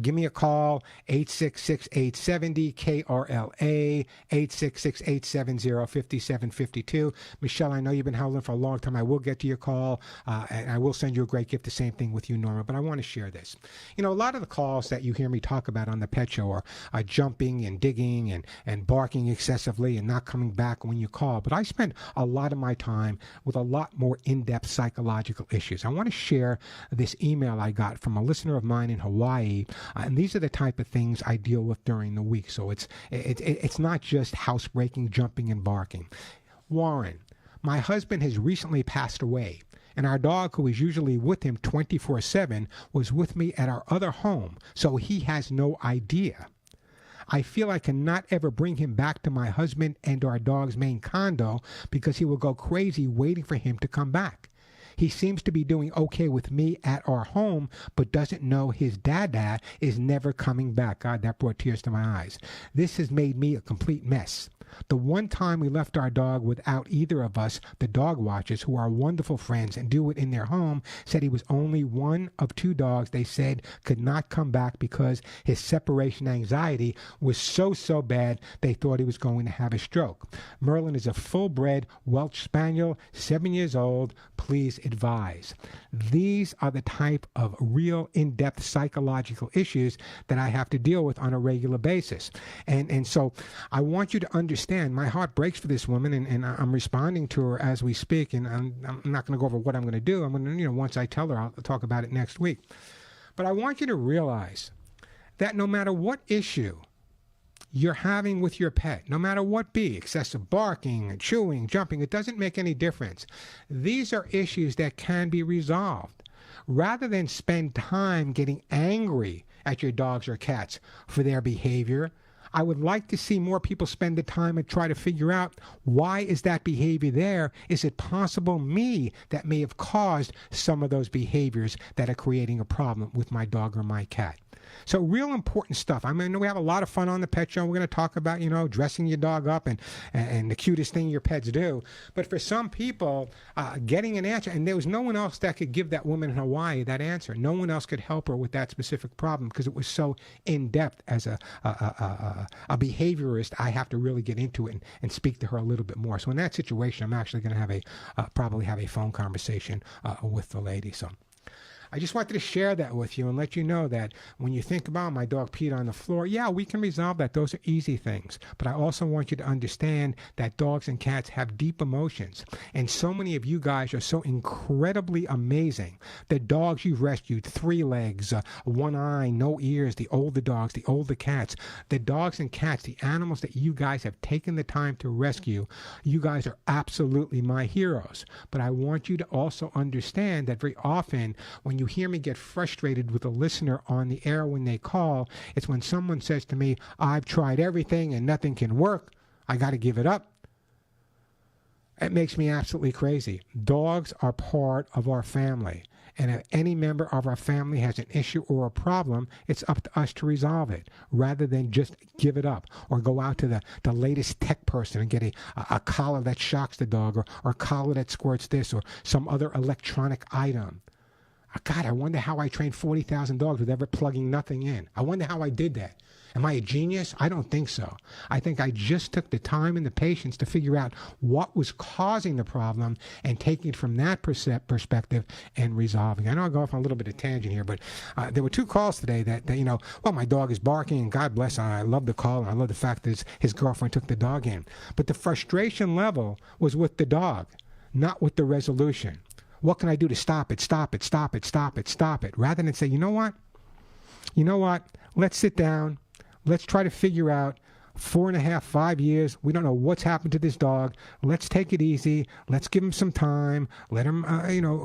give me a call, 866-870-KRLA. 866-870-5752. Michelle, I know you've been howling for a long time. I will get to your call, and I will send you a great gift. The same thing with you, Norma. But I want to share this. You know, a lot of the calls that you hear me talk about on the Pet Show are jumping and digging and barking excessively and not coming back when you call. But I spend a lot of my time with a lot more in-depth psychological issues. I want to share this email I got from a listener of mine in Hawaii, and these are the type of things I deal with during the week. So it's not just housebreaking, jumping, and barking. Warren, my husband has recently passed away, and our dog, who is usually with him 24/7, was with me at our other home, so he has no idea. I feel I cannot ever bring him back to my husband and our dog's main condo because he will go crazy waiting for him to come back. He seems to be doing okay with me at our home, but doesn't know his dada is never coming back. God, that brought tears to my eyes. This has made me a complete mess. The one time we left our dog without either of us, the dog watchers, who are wonderful friends and do it in their home, said he was only one of two dogs they said could not come back because his separation anxiety was so bad they thought he was going to have a stroke. Merlin is a full-bred Welsh Spaniel, 7 years old. Please advise. These are the type of real in-depth psychological issues that I have to deal with on a regular basis. And so I want you to understand, my heart breaks for this woman, and I'm responding to her as we speak, and I'm not going to go over what I'm going to do. I'm going to, once I tell her, I'll talk about it next week. But I want you to realize that no matter what issue you're having with your pet, no matter what be, excessive barking, chewing, jumping, it doesn't make any difference. These are issues that can be resolved. Rather than spend time getting angry at your dogs or cats for their behavior, I would like to see more people spend the time and try to figure out, why is that behavior there? Is it possible me that may have caused some of those behaviors that are creating a problem with my dog or my cat? So real important stuff. I mean, we have a lot of fun on the Pet Show. We're going to talk about, dressing your dog up and the cutest thing your pets do. But for some people, getting an answer, and there was no one else that could give that woman in Hawaii that answer. No one else could help her with that specific problem because it was so in-depth. As a behaviorist, I have to really get into it and speak to her a little bit more. So in that situation, I'm actually going to have probably have a phone conversation with the lady. So I just wanted to share that with you and let you know that when you think about my dog peed on the floor, yeah, we can resolve that. Those are easy things. But I also want you to understand that dogs and cats have deep emotions. And so many of you guys are so incredibly amazing. The dogs you've rescued, 3 legs, 1 eye, no ears, the older dogs, the older cats, the dogs and cats, the animals that you guys have taken the time to rescue, you guys are absolutely my heroes. But I want you to also understand that very often when you hear me get frustrated with a listener on the air when they call, it's when someone says to me, I've tried everything and nothing can work. I got to give it up. It makes me absolutely crazy. Dogs are part of our family. And if any member of our family has an issue or a problem, it's up to us to resolve it rather than just give it up or go out to the latest tech person and get a collar that shocks the dog or a collar that squirts this or some other electronic item. God, I wonder how I trained 40,000 dogs with ever plugging nothing in. I wonder how I did that. Am I a genius? I don't think so. I think I just took the time and the patience to figure out what was causing the problem and taking it from that perspective and resolving. I know I go off on a little bit of tangent here, but there were 2 calls today that my dog is barking, and God bless him. I love the call, and I love the fact that his girlfriend took the dog in. But the frustration level was with the dog, not with the resolution. What can I do to stop it, stop it, stop it, stop it, stop it? Rather than say, you know what? Let's sit down. Let's try to figure out 4.5, 5 years. We don't know what's happened to this dog. Let's take it easy. Let's give him some time. Let him,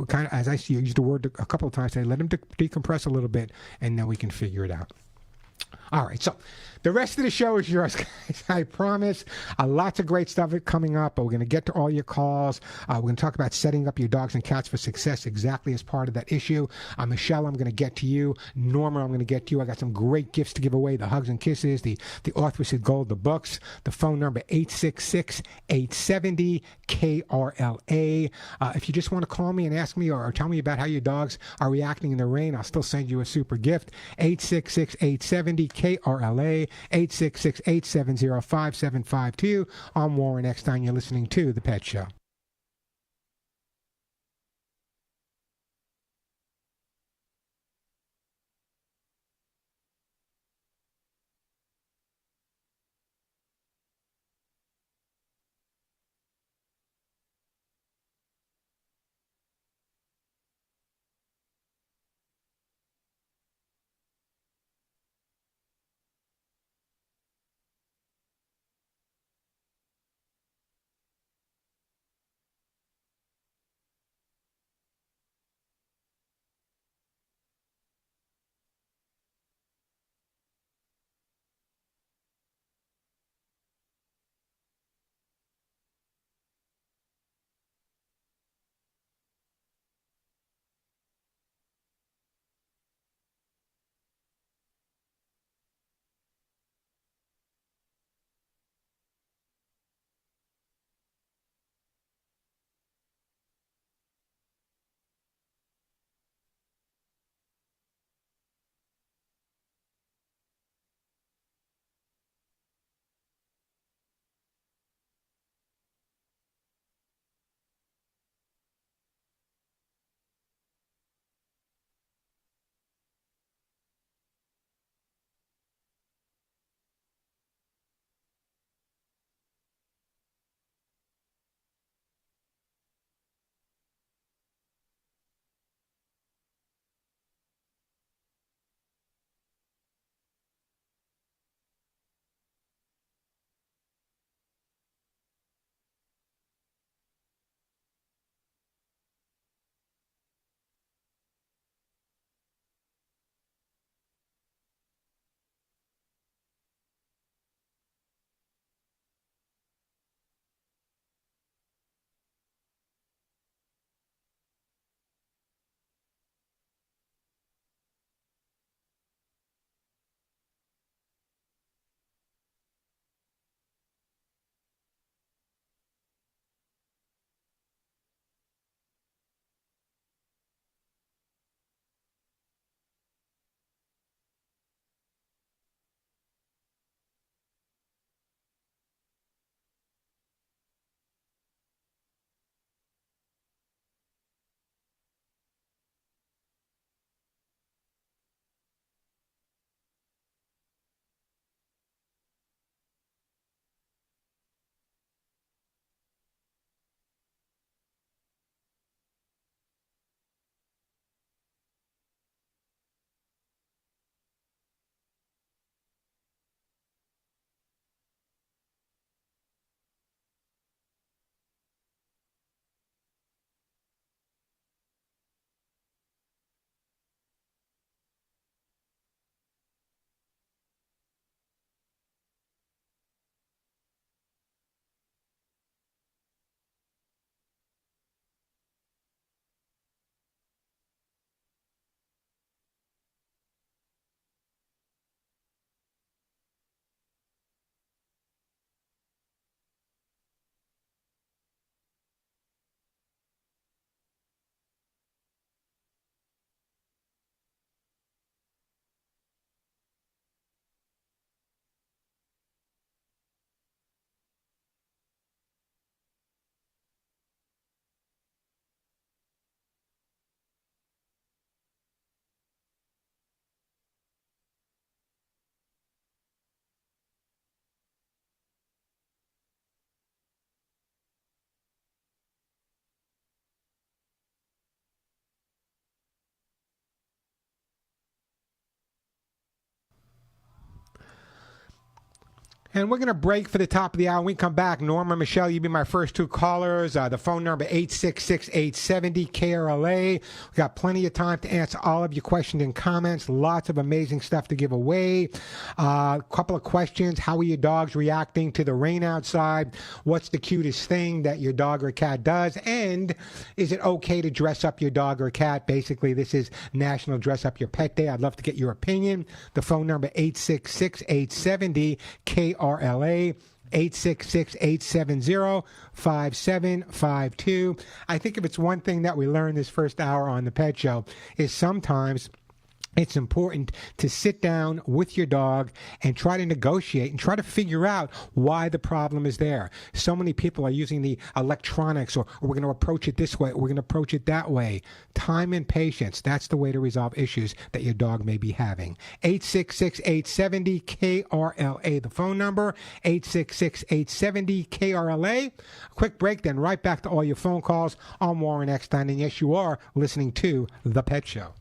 kind of, as I used the word a couple of times today, let him decompress a little bit, and then we can figure it out. All right, so the rest of the show is yours, guys. I promise. Lots of great stuff coming up. But we're going to get to all your calls. We're going to talk about setting up your dogs and cats for success exactly as part of that issue. Michelle, I'm going to get to you. Norma, I'm going to get to you. I got some great gifts to give away, the Hugs and Kisses, the Arthur Gold, the books, the phone number 866-870-KRLA. If you just want to call me and ask me or tell me about how your dogs are reacting in the rain, I'll still send you a super gift. 866-870-KRLA, 866-870-5752. I'm Warren Eckstein. You're listening to The Pet Show. And we're going to break for the top of the hour. When we come back, Norma, Michelle, you be my first two callers. The phone number 866-870-KRLA. We got plenty of time to answer all of your questions and comments. Lots of amazing stuff to give away. A couple of questions. How are your dogs reacting to the rain outside? What's the cutest thing that your dog or cat does? And is it okay to dress up your dog or cat? Basically, this is National Dress Up Your Pet Day. I'd love to get your opinion. The phone number 866-870-KRLA. 866-870-5752. I think if it's one thing that we learned this first hour on the Pet Show is sometimes it's important to sit down with your dog and try to negotiate and try to figure out why the problem is there. So many people are using the electronics, or we're going to approach it this way, or we're going to approach it that way. Time and patience, that's the way to resolve issues that your dog may be having. 866-870-KRLA, the phone number, 866-870-KRLA. Quick break, then right back to all your phone calls. I'm Warren Eckstein, and yes, you are listening to The Pet Show.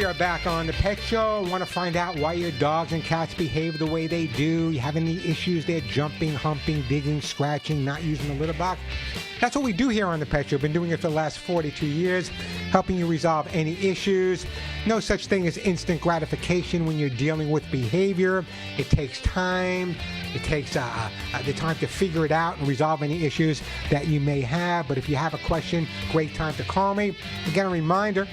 we are back on the Pet Show. Want to find out why your dogs and cats behave the way they do? You have any issues they're jumping, humping, digging, scratching, not using the litter box? That's what we do here on the Pet Show. Been doing it for the last 42 years, helping you resolve any issues. No such thing as instant gratification when you're dealing with behavior. It takes time. It takes the time to figure it out and resolve any issues that you may have. But if you have a question, great time to call me. Again, a reminder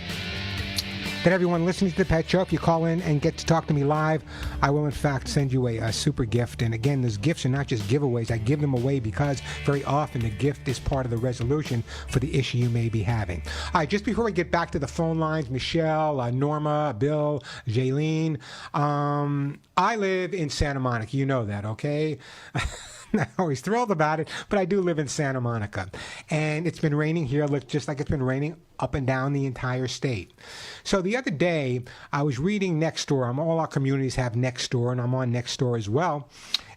that everyone listening to the Pet Show, if you call in and get to talk to me live, I will in fact send you a super gift. And again, those gifts are not just giveaways. I give them away because very often the gift is part of the resolution for the issue you may be having. All right, just before we get back to the phone lines, Michelle, Norma, Bill, Jaylene, I live in Santa Monica. You know that, okay? Not always thrilled about it, but I do live in Santa Monica. And it's been raining here, just like it's been raining up and down the entire state. So the other day, I was reading Nextdoor. All our communities have Nextdoor, and I'm on Nextdoor as well.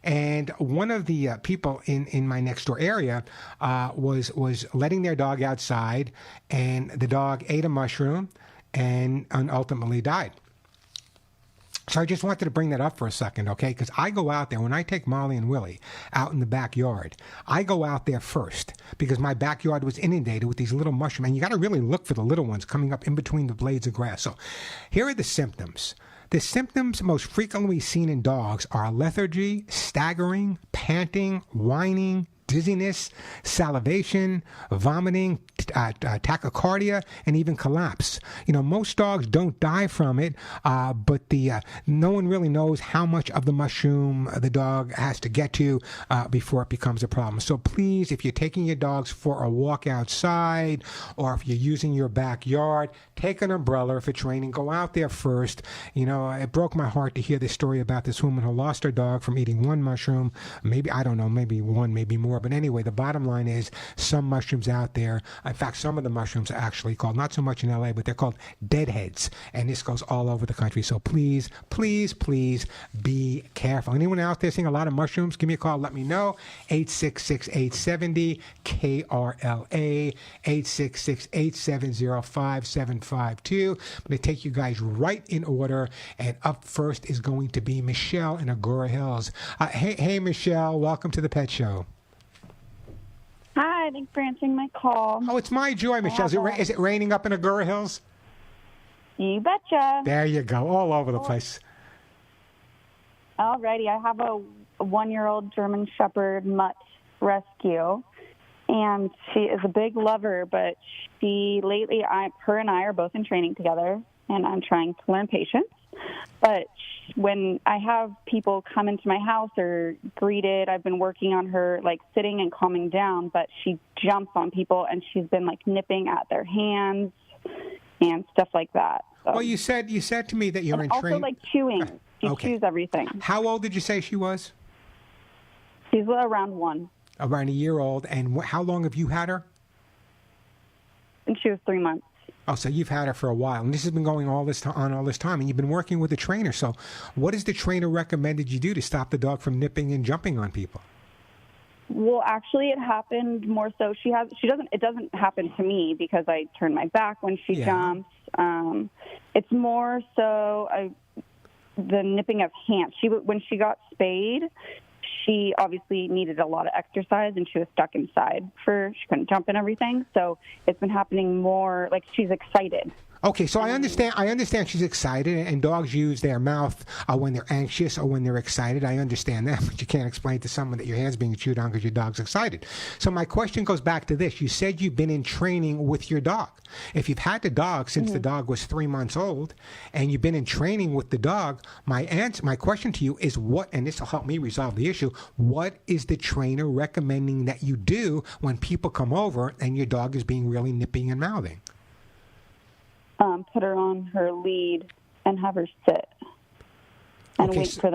And one of the people in my Nextdoor area was letting their dog outside, and the dog ate a mushroom and ultimately died. So I just wanted to bring that up for a second, okay? Because I go out there, when I take Molly and Willie out in the backyard, I go out there first because my backyard was inundated with these little mushrooms. And you got to really look for the little ones coming up in between the blades of grass. So here are the symptoms. The symptoms most frequently seen in dogs are lethargy, staggering, panting, whining, dizziness, salivation, vomiting, tachycardia, and even collapse. You know, most dogs don't die from it, but no one really knows how much of the mushroom the dog has to get to before it becomes a problem. So please, if you're taking your dogs for a walk outside, or if you're using your backyard, take an umbrella. If it's raining, go out there first. You know, it broke my heart to hear this story about this woman who lost her dog from eating one mushroom. Maybe, I don't know, maybe one, maybe more. But anyway, the bottom line is some mushrooms out there, in fact, some of the mushrooms are actually called, not so much in LA, but they're called deadheads. And this goes all over the country. So please, please, please be careful. Anyone out there seeing a lot of mushrooms, give me a call. Let me know. 866-870-KRLA, 866-870-5752. I'm going to take you guys right in order. And up first is going to be Michelle in Agoura Hills. Hey, Michelle. Welcome to the Pet Show. Hi, thanks for answering my call. Oh, it's my joy, Michelle. Is it raining up in Agoura Hills? You betcha. There you go, all over the place. Alrighty, I have a 1-year-old German Shepherd mutt rescue, and she is a big lover, but lately, her and I are both in training together, and I'm trying to learn patience. But when I have people come into my house or greeted, I've been working on her, like, sitting and calming down, but she jumps on people, and she's been, like, nipping at their hands and stuff like that. So. Well, you said to me that you're in training. Also, like, chewing. She chews everything. How old did you say she was? She's around 1. Around a year old. And how long have you had her? And she was 3 months. Oh, so you've had her for a while, and this has been going all this time, and you've been working with a trainer. So, what has the trainer recommended you do to stop the dog from nipping and jumping on people? Well, actually, it happened more so. It doesn't happen to me because I turn my back when she jumps. It's more so the nipping of hands. When she got spayed, she obviously needed a lot of exercise, and she was stuck inside she couldn't jump and everything. So it's been happening more, like, she's excited. Okay, so I understand she's excited, and dogs use their mouth when they're anxious or when they're excited. I understand that, but you can't explain to someone that your hand's being chewed on because your dog's excited. So my question goes back to this. You said you've been in training with your dog. If you've had the dog since the dog was 3 months old, and you've been in training with the dog, my question to you is and this will help me resolve the issue, what is the trainer recommending that you do when people come over and your dog is being really nipping and mouthing? Put her on her lead and have her sit and wait for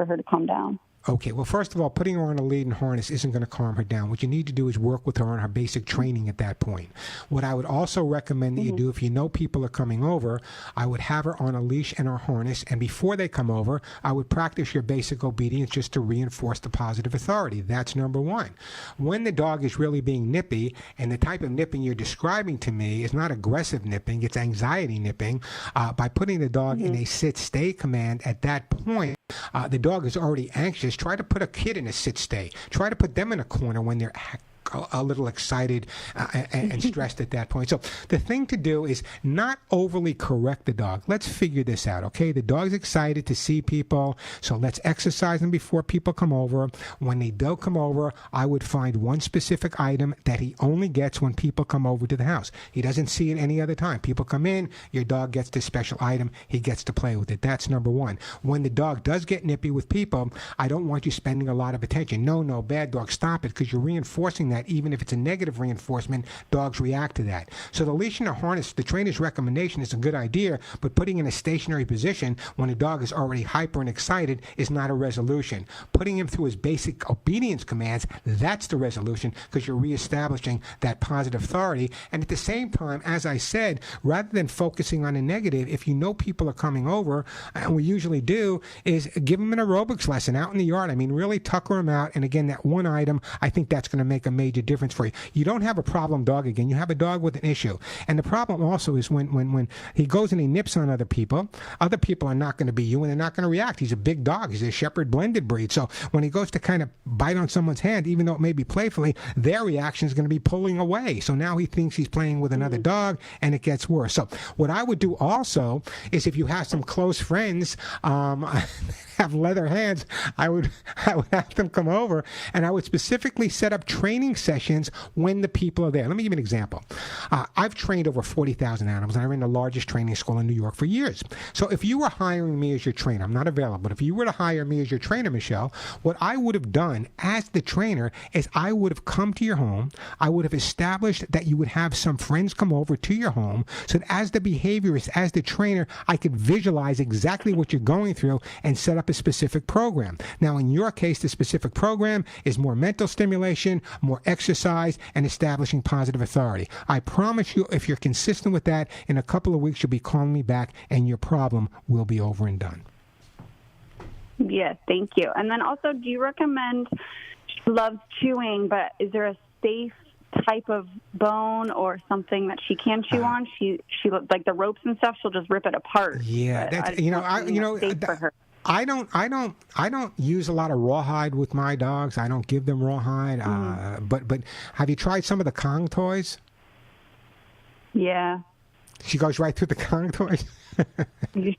her to calm down. Okay, well, first of all, putting her on a lead and harness isn't going to calm her down. What you need to do is work with her on her basic training at that point. What I would also recommend that you do, if you know people are coming over, I would have her on a leash and a harness, and before they come over, I would practice your basic obedience just to reinforce the positive authority. That's number one. When the dog is really being nippy, and the type of nipping you're describing to me is not aggressive nipping, it's anxiety nipping, by putting the dog in a sit-stay command at that point, the dog is already anxious. Try to put a kid in a sit-stay. Try to put them in a corner when they're a little excited and stressed at that point. So the thing to do is not overly correct the dog. Let's figure this out, okay? The dog's excited to see people, so let's exercise him before people come over. When they do come over, I would find one specific item that he only gets when people come over to the house. He doesn't see it any other time. People come in, your dog gets this special item, he gets to play with it. That's number one. When the dog does get nippy with people, I don't want you spending a lot of attention. No, bad dog, stop it, because you're reinforcing that. Even if it's a negative reinforcement, dogs react to that. So the leash and the harness, the trainer's recommendation is a good idea, but putting in a stationary position when a dog is already hyper and excited is not a resolution. Putting him through his basic obedience commands, that's the resolution, because you're reestablishing that positive authority. And at the same time, as I said, rather than focusing on the negative, if you know people are coming over, and we usually do, is give them an aerobics lesson out in the yard. I mean, really tucker them out. And again, that one item, I think that's going to make a major difference for you. You don't have a problem dog again. You have a dog with an issue. And the problem also is when he goes and he nips on other people are not going to be you, and they're not going to react. He's a big dog. He's a shepherd blended breed. So when he goes to kind of bite on someone's hand, even though it may be playfully, their reaction is going to be pulling away. So now he thinks he's playing with another dog, and it gets worse. So what I would do also is, if you have some close friends have leather hands, I would have them come over, and I would specifically set up training sessions when the people are there. Let me give you an example. I've trained over 40,000 animals, and I ran the largest training school in New York for years. So if you were hiring me as your trainer, I'm not available, but if you were to hire me as your trainer, Michelle, what I would have done as the trainer is I would have come to your home. I would have established that you would have some friends come over to your home, so that as the behaviorist, as the trainer, I could visualize exactly what you're going through and set up a specific program. Now, in your case, the specific program is more mental stimulation, more exercise, and establishing positive authority. I promise you, if you're consistent with that, in a couple of weeks, you'll be calling me back, and your problem will be over and done. Yeah, thank you. And then also, do you recommend, she loves chewing, but is there a safe type of bone or something that she can chew on? She like the ropes and stuff, she'll just rip it apart. Yeah, that's, for her. I don't use a lot of rawhide with my dogs. I don't give them rawhide. But have you tried some of the Kong toys? Yeah. She goes right through the Kong toys. She's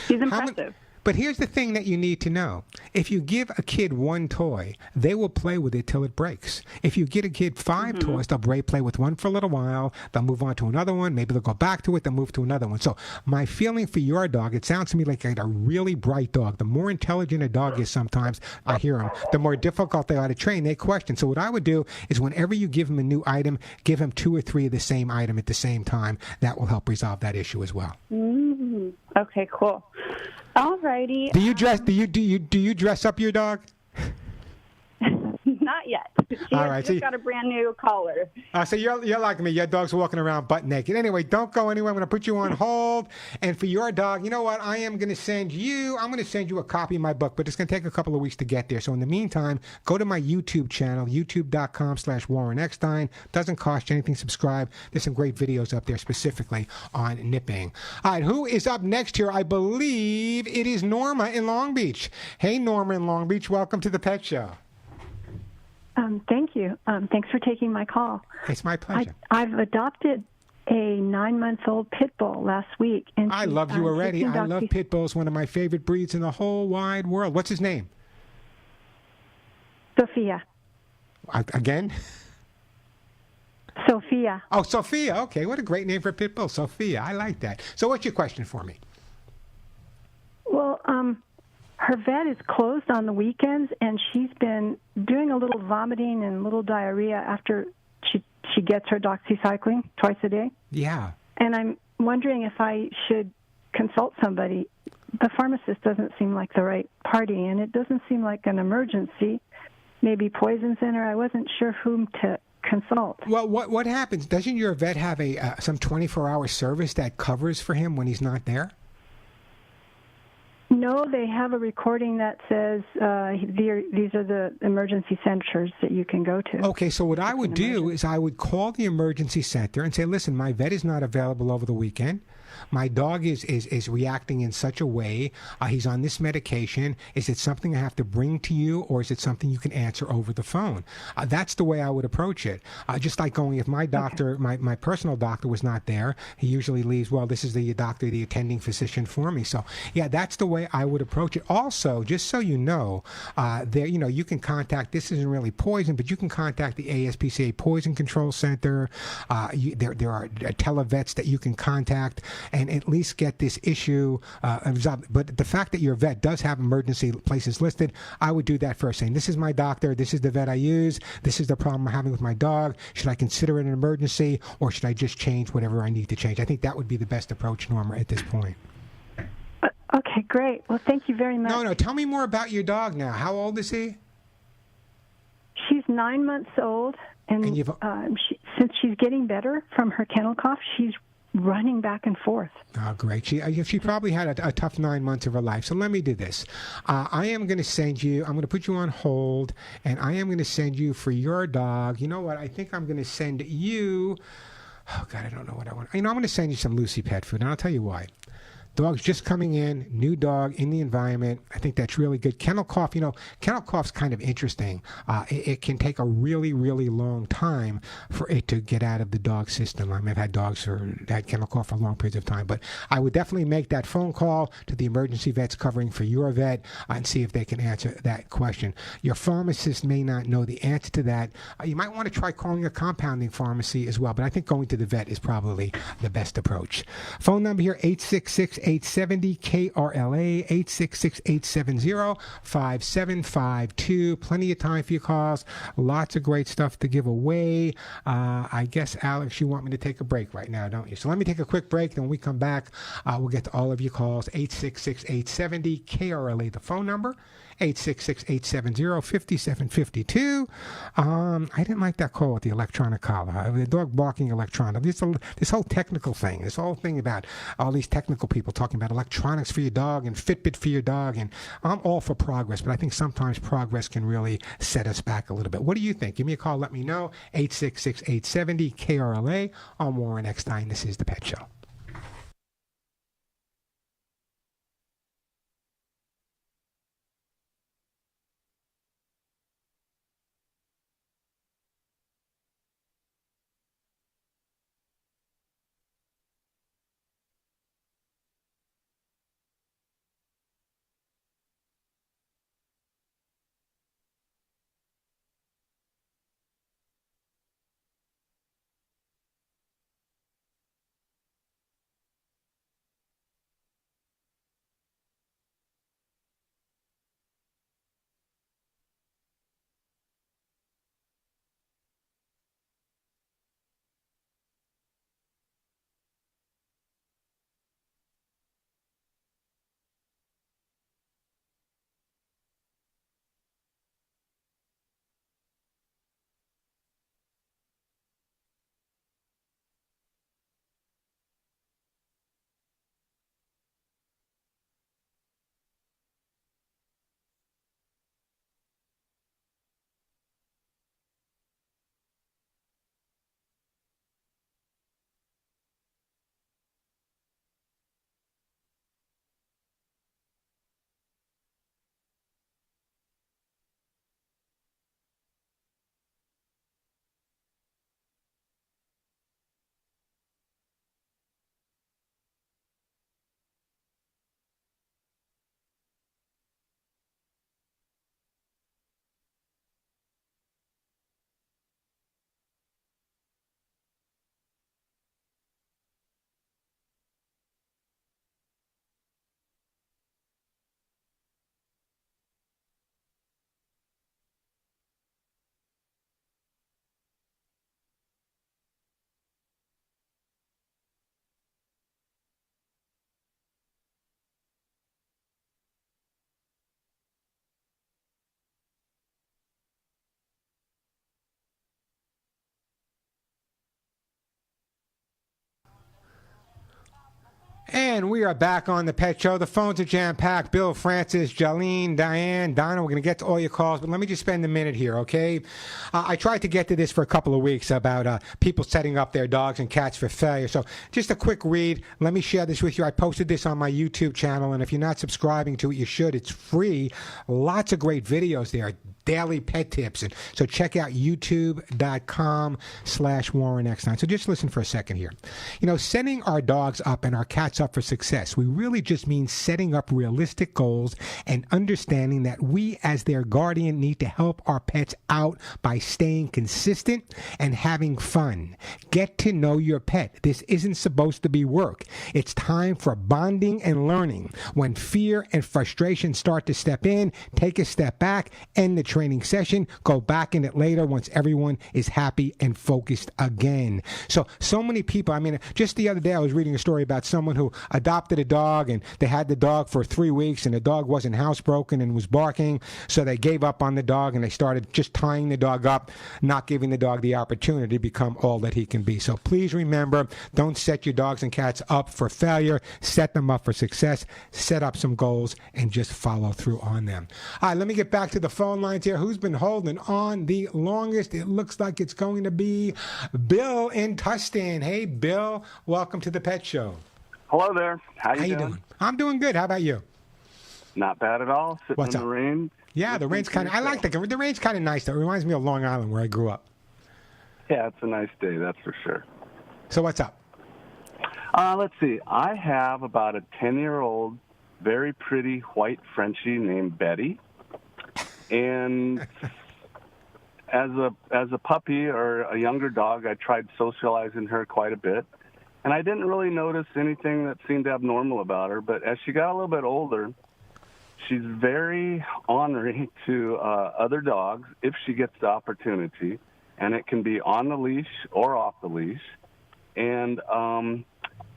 impressive. But here's the thing that you need to know. If you give a kid one toy, they will play with it till it breaks. If you get a kid 5 toys, they'll play with one for a little while, they'll move on to another one, maybe they'll go back to it, they'll move to another one. So my feeling for your dog, it sounds to me like a really bright dog. The more intelligent a dog is sometimes, I hear them, the more difficult they are to train. They question. So what I would do is whenever you give them a new item, give them 2 or 3 of the same item at the same time. That will help resolve that issue as well. Okay, cool. All righty. Do you dress up your dog? Not yet. She got a brand new collar. So you're like me. Your dog's walking around butt naked. Anyway, don't go anywhere. I'm going to put you on hold. And for your dog, you know what? I'm going to send you a copy of my book, but it's going to take a couple of weeks to get there. So in the meantime, go to my YouTube channel, youtube.com/Warren Eckstein. Doesn't cost you anything. Subscribe. There's some great videos up there specifically on nipping. All right, who is up next here? I believe it is Norma in Long Beach. Hey, Norma in Long Beach. Welcome to the Pet Show. Thank you. Thanks for taking my call. It's my pleasure. I've adopted a 9-month-old pit bull last week. And I love you already. I love pit bulls, one of my favorite breeds in the whole wide world. What's his name? Sophia. Again? Sophia. Oh, Sophia. Okay, what a great name for a pit bull. Sophia. I like that. So what's your question for me? Well, her vet is closed on the weekends, and she's been doing a little vomiting and a little diarrhea after she gets her doxycycline twice a day. Yeah. And I'm wondering if I should consult somebody the pharmacist doesn't seem like the right party, and it doesn't seem like an emergency. Maybe poison center. I wasn't sure whom to consult. Well, what happens? Doesn't your vet have some 24-hour service that covers for him when he's not there? No, they have a recording that says these are the emergency centers that you can go to. Okay, so what I would do is I would call the emergency center and say, listen, my vet is not available over the weekend. My dog is reacting in such a way. He's on this medication. Is it something I have to bring to you, or is it something you can answer over the phone? That's the way I would approach it. Just like going, if my doctor, my personal doctor was not there, he usually leaves, well, this is the doctor, the attending physician for me. So, yeah, that's the way I would approach it. Also, just so you know, you can contact, this isn't really poison, but you can contact the ASPCA Poison Control Center. There are televets that you can contact and at least get this issue resolved. But the fact that your vet does have emergency places listed, I would do that first, saying, this is my doctor, this is the vet I use, this is the problem I'm having with my dog. Should I consider it an emergency, or should I just change whatever I need to change? I think that would be the best approach, Norma, at this point. Okay, great. Well, thank you very much. No, tell me more about your dog now. How old is he? She's 9 months old, and since she's getting better from her kennel cough, she's running back and forth. Oh, great. She probably had a tough 9 months of her life. So let me do this. I am going to send you, I'm going to put you on hold, and I am going to send you for your dog. You know what? I think I'm going to send you, oh, God, I don't know what I want. I'm going to send you some Lucy pet food, and I'll tell you why. Dog's just coming in, new dog in the environment. I think that's really good. Kennel cough, kennel cough's kind of interesting. It can take a really, really long time for it to get out of the dog system. I mean, I've had dogs who had kennel cough for long periods of time, but I would definitely make that phone call to the emergency vets covering for your vet and see if they can answer that question. Your pharmacist may not know the answer to that. You might want to try calling a compounding pharmacy as well, but I think going to the vet is probably the best approach. Phone number here, 866-870-KRLA, 866-870-5752. Plenty of time for your calls. Lots of great stuff to give away. I guess, Alex, you want me to take a break right now, don't you? So let me take a quick break. Then when we come back, we'll get to all of your calls. 866-870-KRLA, the phone number. 866-870-5752. I didn't like that call with the electronic collar. The dog barking electronic. This whole technical thing, this whole thing about all these technical people talking about electronics for your dog and Fitbit for your dog. And I'm all for progress, but I think sometimes progress can really set us back a little bit. What do you think? Give me a call. Let me know. 866-870-KRLA. I'm Warren Eckstein. This is The Pet Show. And we are back on the Pet Show. The phones are jam-packed. Bill, Francis, Jolene, Diane, Donna, we're going to get to all your calls, but let me just spend a minute here, okay? I tried to get to this for a couple of weeks about people setting up their dogs and cats for failure. So just a quick read. Let me share this with you. I posted this on my YouTube channel, and if you're not subscribing to it, you should. It's free. Lots of great videos there. Daily pet tips. And so check out youtube.com/Warren Eckstein. So just listen for a second here. You know, setting our dogs up and our cats up for success, we really just mean setting up realistic goals and understanding that we as their guardian need to help our pets out by staying consistent and having fun. Get to know your pet. This isn't supposed to be work. It's time for bonding and learning. When fear and frustration start to step in, take a step back, end the training session, go back in it later once everyone is happy and focused again. So many people, I mean, just the other day I was reading a story about someone who adopted a dog and they had the dog for 3 weeks and the dog wasn't housebroken and was barking, so they gave up on the dog and they started just tying the dog up, not giving the dog the opportunity to become all that he can be. So please remember, don't set your dogs and cats up for failure, set them up for success, set up some goals, and just follow through on them. All right, let me get back to the phone lines here. Who's been holding on the longest? It looks like it's going to be Bill in Tustin. Hey, Bill, welcome to the Pet Show. Hello there. How you doing? I'm doing good. How about you? Not bad at all. Sitting What's in up? the rain. Yeah, the rain's kind of. I like the rain's kind of nice though. It reminds me of Long Island where I grew up. Yeah, it's a nice day, that's for sure. So what's up? Let's see. I have about a 10-year-old, very pretty white Frenchie named Betty, and as a puppy or a younger dog, I tried socializing her quite a bit, and I didn't really notice anything that seemed abnormal about her. But as she got a little bit older, she's very ornery to other dogs if she gets the opportunity, and it can be on the leash or off the leash, and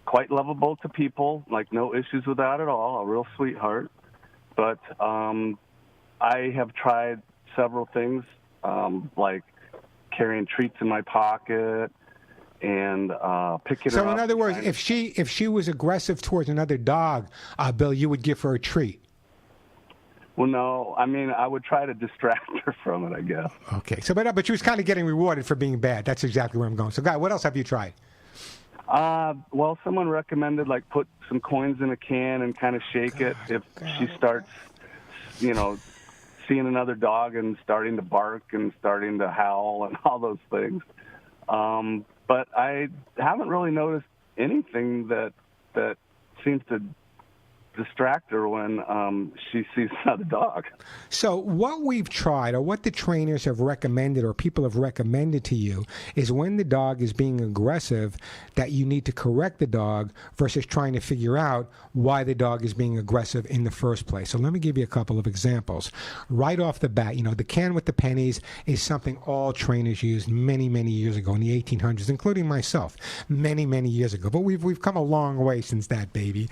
quite lovable to people, like no issues with that at all, a real sweetheart. But I have tried several things, like carrying treats in my pocket and picking her up. So in other words, if she was aggressive towards another dog, Bill, you would give her a treat. Well, no. I mean, I would try to distract her from it, I guess. Okay. So, but she was kind of getting rewarded for being bad. That's exactly where I'm going. So, Guy, what else have you tried? Well, someone recommended, like, put some coins in a can and kind of shake it if she starts, seeing another dog and starting to bark and starting to howl and all those things. But I haven't really noticed anything that seems to distract her when she sees another dog. So what we've tried, or what the trainers have recommended, or people have recommended to you, is when the dog is being aggressive, that you need to correct the dog versus trying to figure out why the dog is being aggressive in the first place. So let me give you a couple of examples. Right off the bat, the can with the pennies is something all trainers used many, many years ago in the 1800s, including myself, many, many years ago. But we've come a long way since that, baby.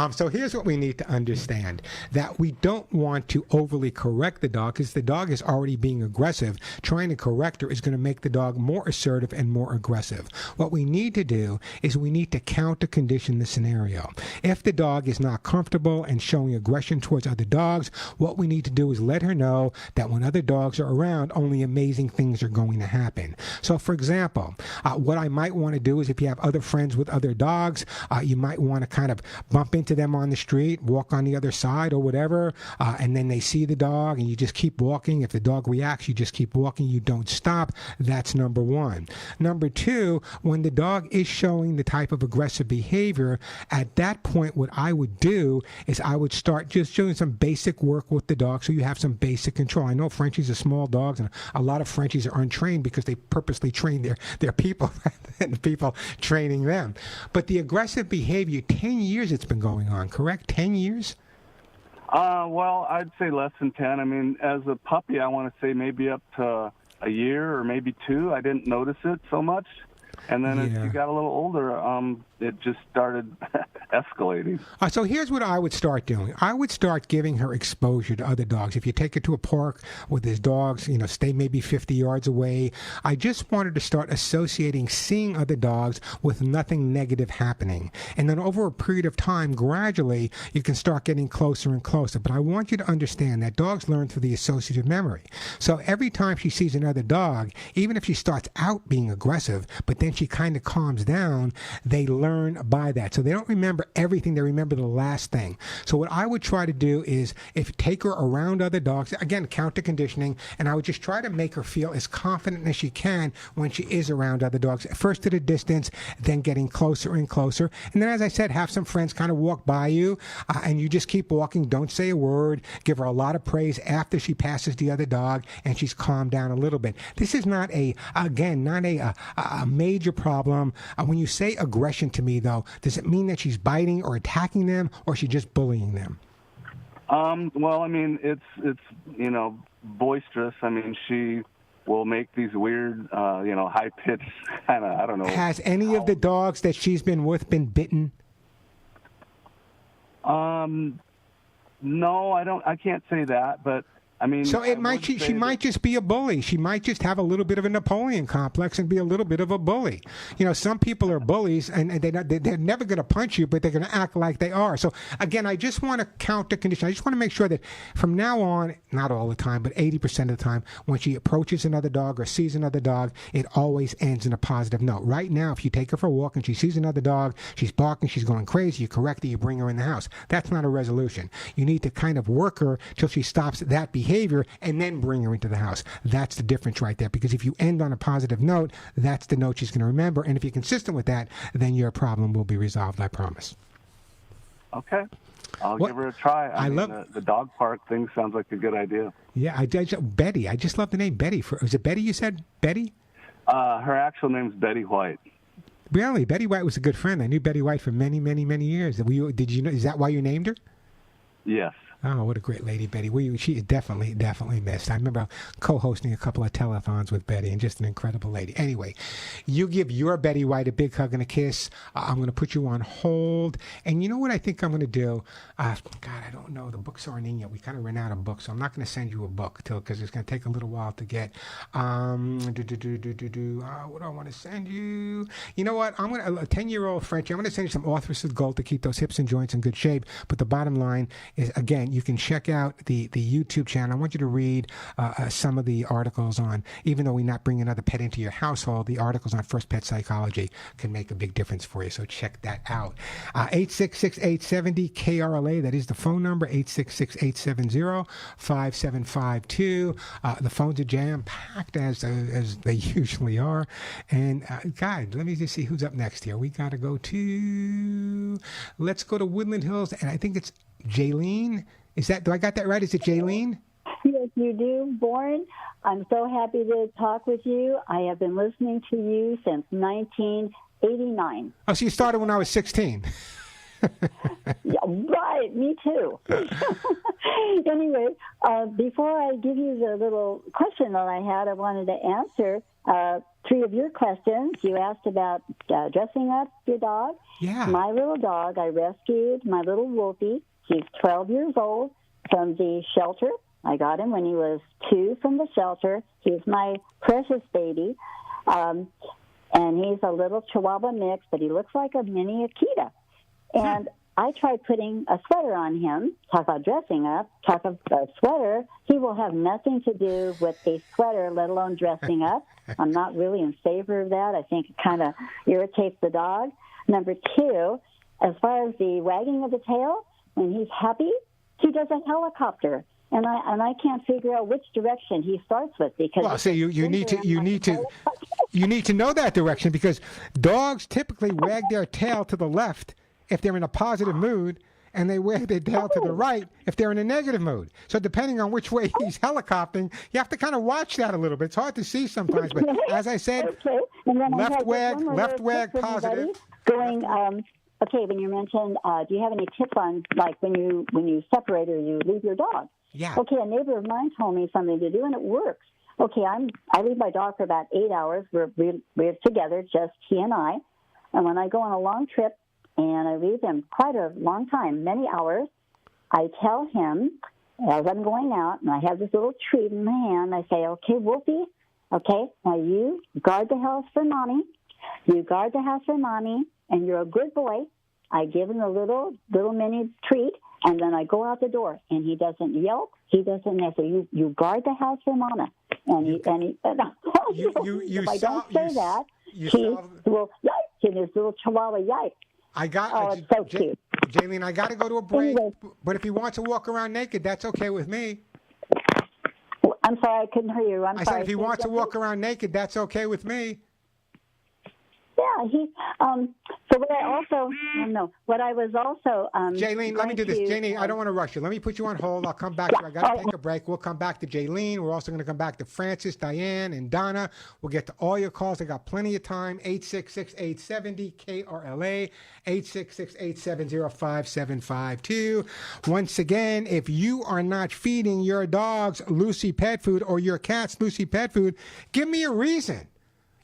So here's what we need to understand, that we don't want to overly correct the dog, because the dog is already being aggressive. Trying to correct her is going to make the dog more assertive and more aggressive. What we need to do is we need to counter condition the scenario. If the dog is not comfortable and showing aggression towards other dogs, what we need to do is let her know that when other dogs are around, only amazing things are going to happen. So for example, what I might want to do is, if you have other friends with other dogs, you might want to kind of bump into them on the street, walk on the other side or whatever, and then they see the dog and you just keep walking. If the dog reacts, you just keep walking. You don't stop. That's number one. Number two, when the dog is showing the type of aggressive behavior, at that point what I would do is I would start just doing some basic work with the dog so you have some basic control. I know Frenchies are small dogs, and a lot of Frenchies are untrained because they purposely train their people rather than people training them. But the aggressive behavior, 10 years it's been going on, correct? 10 years? Well, I'd say less than 10. I mean, as a puppy, I want to say maybe up to a year or maybe 2. I didn't notice it so much. And then as she got a little older, it just started escalating. So here's what I would start doing. I would start giving her exposure to other dogs. If you take her to a park with his dogs, stay maybe 50 yards away. I just wanted to start associating seeing other dogs with nothing negative happening. And then over a period of time, gradually, you can start getting closer and closer. But I want you to understand that dogs learn through the associative memory. So every time she sees another dog, even if she starts out being aggressive, but then she kind of calms down, they learn by that. So they don't remember everything, they remember the last thing. So what I would try to do is take her around other dogs, again, counter conditioning, and I would just try to make her feel as confident as she can when she is around other dogs. First at a distance, then getting closer and closer. And then, as I said, have some friends kind of walk by you, and you just keep walking. Don't say a word. Give her a lot of praise after she passes the other dog and she's calmed down a little bit. This is not a major problem. When you say aggression to me, though, does it mean that she's biting or attacking them, or is she just bullying them? Well, I mean, it's boisterous. I mean, she will make these weird, high-pitched kind of, I don't know. Has any of the dogs that she's been with been bitten? No, I can't say that, but I mean, so she might just be a bully. She might just have a little bit of a Napoleon complex and be a little bit of a bully. Some people are bullies, and they're never going to punch you, but they're going to act like they are. So again, I just want to counter condition. I just want to make sure that from now on, not all the time, but 80% of the time, when she approaches another dog or sees another dog, it always ends in a positive note. Right now, if you take her for a walk and she sees another dog, she's barking, she's going crazy, you correct her, you bring her in the house. That's not a resolution. You need to kind of work her till she stops that behavior and then bring her into the house. That's the difference right there, because if you end on a positive note, that's the note she's going to remember, and if you're consistent with that, then your problem will be resolved, I promise. Okay. I'll give her a try. I mean, the dog park thing sounds like a good idea. Yeah, Betty. I just love the name Betty. Was it Betty you said? Betty? Her actual name's Betty White. Really? Betty White was a good friend. I knew Betty White for many, many, many years. Did you know? Is that why you named her? Yes. Oh, what a great lady, Betty. She is definitely missed. I remember co-hosting a couple of telethons with Betty, and just an incredible lady. Anyway, you give your Betty White a big hug and a kiss. I'm going to put you on hold. And you know what I think I'm going to do? God, I don't know. The books aren't in yet. We kind of ran out of books, so I'm not going to send you a book because it's going to take a little while to get. What do I want to send you? You know what? I'm going to, a 10-year-old Frenchie, I'm going to send you some Orthros of Gold to keep those hips and joints in good shape. But the bottom line is, again, you can check out the YouTube channel. I want you to read some of the articles on, even though we're not bringing another pet into your household, the articles on First Pet Psychology can make a big difference for you. So check that out. 866-870-KRLA. That is the phone number, 866-870-5752. The phones are jam-packed as they usually are. And, God, let me just see who's up next here. We got to go to, let's go to Woodland Hills, and I think it's Jaylene. Do I got that right? Is it Jaylene? Yes, you do, Born. I'm so happy to talk with you. I have been listening to you since 1989. Oh, so you started when I was 16. Yeah, right, me too. Anyway, before I give you the little question that I had, I wanted to answer 3 of your questions. You asked about dressing up your dog. Yeah. My little dog, I rescued my little Wolfie. He's 12 years old from the shelter. I got him when he was 2 from the shelter. He's my precious baby. And he's a little Chihuahua mix, but he looks like a mini Akita. And I tried putting a sweater on him. Talk about dressing up. Talk about a sweater. He will have nothing to do with a sweater, let alone dressing up. I'm not really in favor of that. I think it kind of irritates the dog. Number 2, as far as the wagging of the tail, when he's happy, he does a helicopter, and I can't figure out which direction he starts with because. Well, see, you need to know that direction, because dogs typically wag their tail to the left if they're in a positive mood, and they wag their tail to the right if they're in a negative mood. So depending on which way he's helicoptering, you have to kind of watch that a little bit. It's hard to see sometimes, but as I said, left wag, positive. Going. Okay, when you mentioned, do you have any tips on, like, when you separate or you leave your dog? Yeah. Okay, a neighbor of mine told me something to do, and it works. Okay, I leave my dog for about 8 hours. We're together, just he and I. And when I go on a long trip, and I leave him quite a long time, many hours. I tell him as I'm going out, and I have this little treat in my hand, I say, okay, Wolfie, okay, now you guard the house for Mommy. You guard the house for Mommy, and you're a good boy. I give him a little mini treat, and then I go out the door, and he doesn't yelp. He doesn't say, you guard the house for Mama. And if I don't say that, he will yike in his little chihuahua yike. It's so cute. Jaylene, I got to go to a break, but if he wants to walk around naked, that's okay with me. I'm sorry, I couldn't hear you. I said if he wants to walk around naked, that's okay with me. Yeah, so what I was also Jaylene, let me do this. Jaylene, I don't want to rush you. Let me put you on hold. I'll come back to you. I got to take a break. We'll come back to Jaylene. We're also going to come back to Francis, Diane, and Donna. We'll get to all your calls. I got plenty of time. 866-870 KRLA, 866-870-5752. Once again, if you are not feeding your dogs Lucy pet food or your cats Lucy pet food, give me a reason.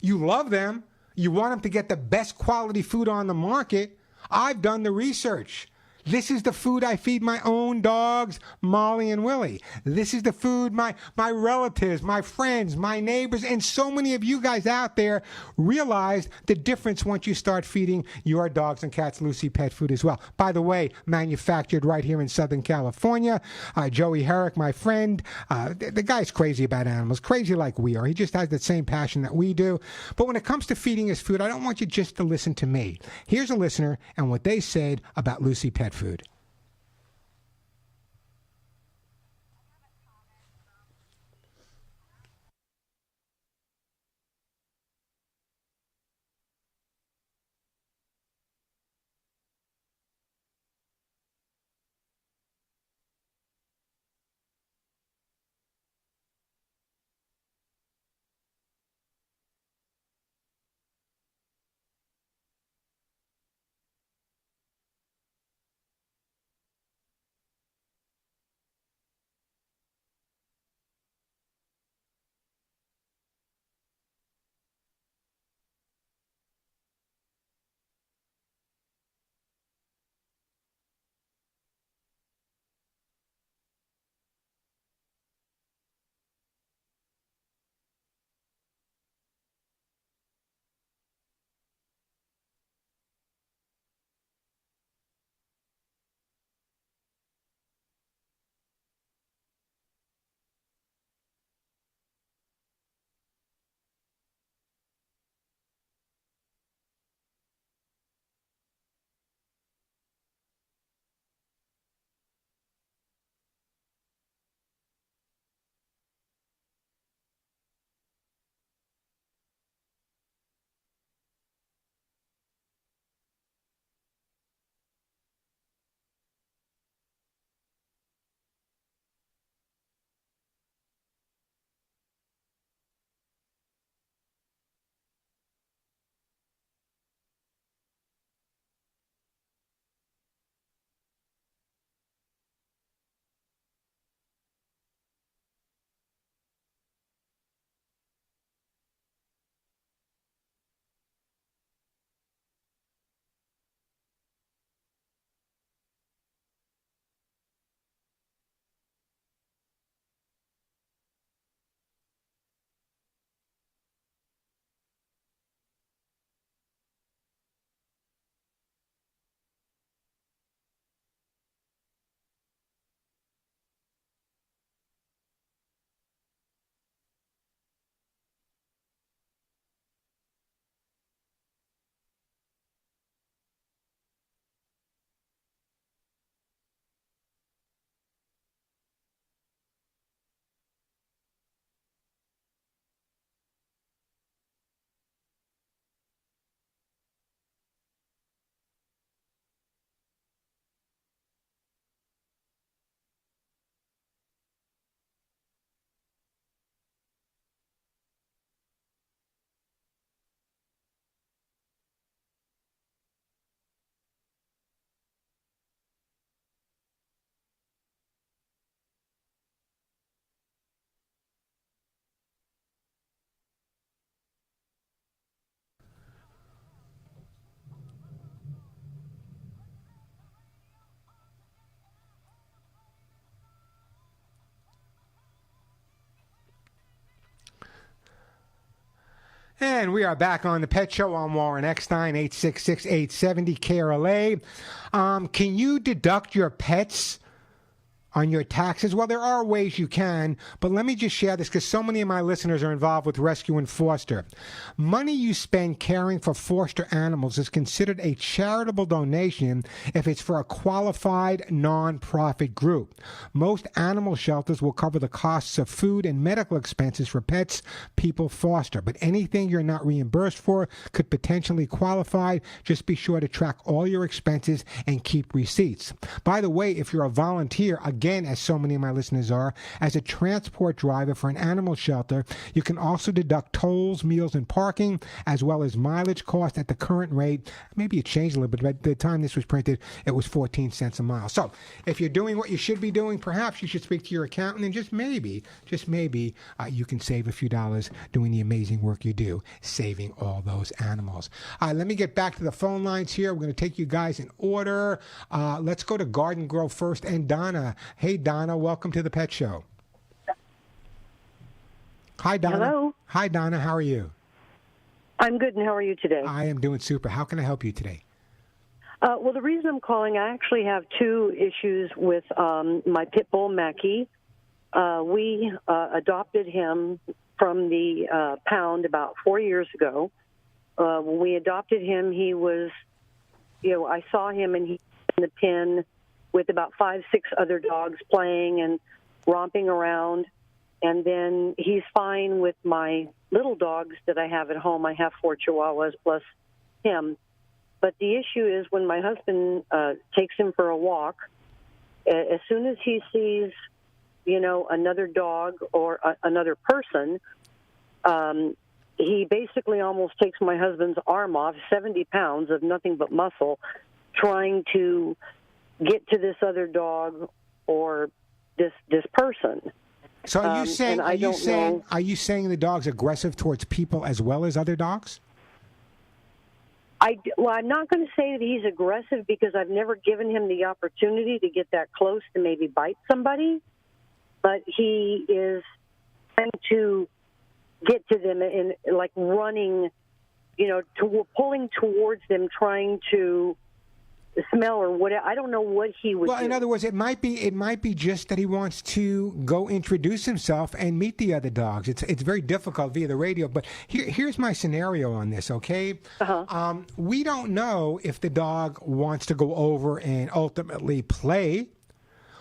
You love them. You want them to get the best quality food on the market. I've done the research. This is the food I feed my own dogs, Molly and Willie. This is the food my relatives, my friends, my neighbors, and so many of you guys out there realize the difference once you start feeding your dogs and cats Lucy pet food as well. By the way, manufactured right here in Southern California. Joey Herrick, my friend, the guy's crazy about animals, crazy like we are. He just has the same passion that we do. But when it comes to feeding his food, I don't want you just to listen to me. Here's a listener and what they said about Lucy pet food. And we are back on the Pet Show. I'm Warren Eckstein, 866-870 KRLA. Can you deduct your pets on your taxes? Well, there are ways you can, but let me just share this because so many of my listeners are involved with rescue and foster. Money you spend caring for foster animals is considered a charitable donation if it's for a qualified nonprofit group. Most animal shelters will cover the costs of food and medical expenses for pets people foster, but anything you're not reimbursed for could potentially qualify. Just be sure to track all your expenses and keep receipts. By the way, if you're a volunteer, again, as so many of my listeners are, as a transport driver for an animal shelter, you can also deduct tolls, meals, and parking, as well as mileage cost at the current rate. Maybe it changed a little bit, but at the time this was printed, it was 14 cents a mile. So if you're doing what you should be doing, perhaps you should speak to your accountant, and just maybe, you can save a few dollars doing the amazing work you do, saving all those animals. Let me get back to the phone lines here. We're going to take you guys in order. Let's go to Garden Grove first, and Donna. Hey, Donna, welcome to the Pet Show. Hi, Donna. Hello. Hi, Donna. How are you? I'm good, and how are you today? I am doing super. How can I help you today? Well, the reason I'm calling, I actually have two issues with my pit bull, Mackie. We adopted him from the pound about 4 years ago. When we adopted him, he was, I saw him, and he was in the pen with about 5, 6 other dogs playing and romping around. And then he's fine with my little dogs that I have at home. I have 4 Chihuahuas plus him. But the issue is when my husband takes him for a walk, as soon as he sees, another dog or another person, he basically almost takes my husband's arm off, 70 pounds of nothing but muscle, trying to get to this other dog or this person. So are you saying the dog's aggressive towards people as well as other dogs? I'm not going to say that he's aggressive because I've never given him the opportunity to get that close to maybe bite somebody, but he is trying to get to them and like running, pulling towards them, trying to smell or whatever. I don't know what he would do. In other words, it might be just that he wants to go introduce himself and meet the other dogs. It's very difficult via the radio, but here's my scenario on this, okay? We don't know if the dog wants to go over and ultimately play.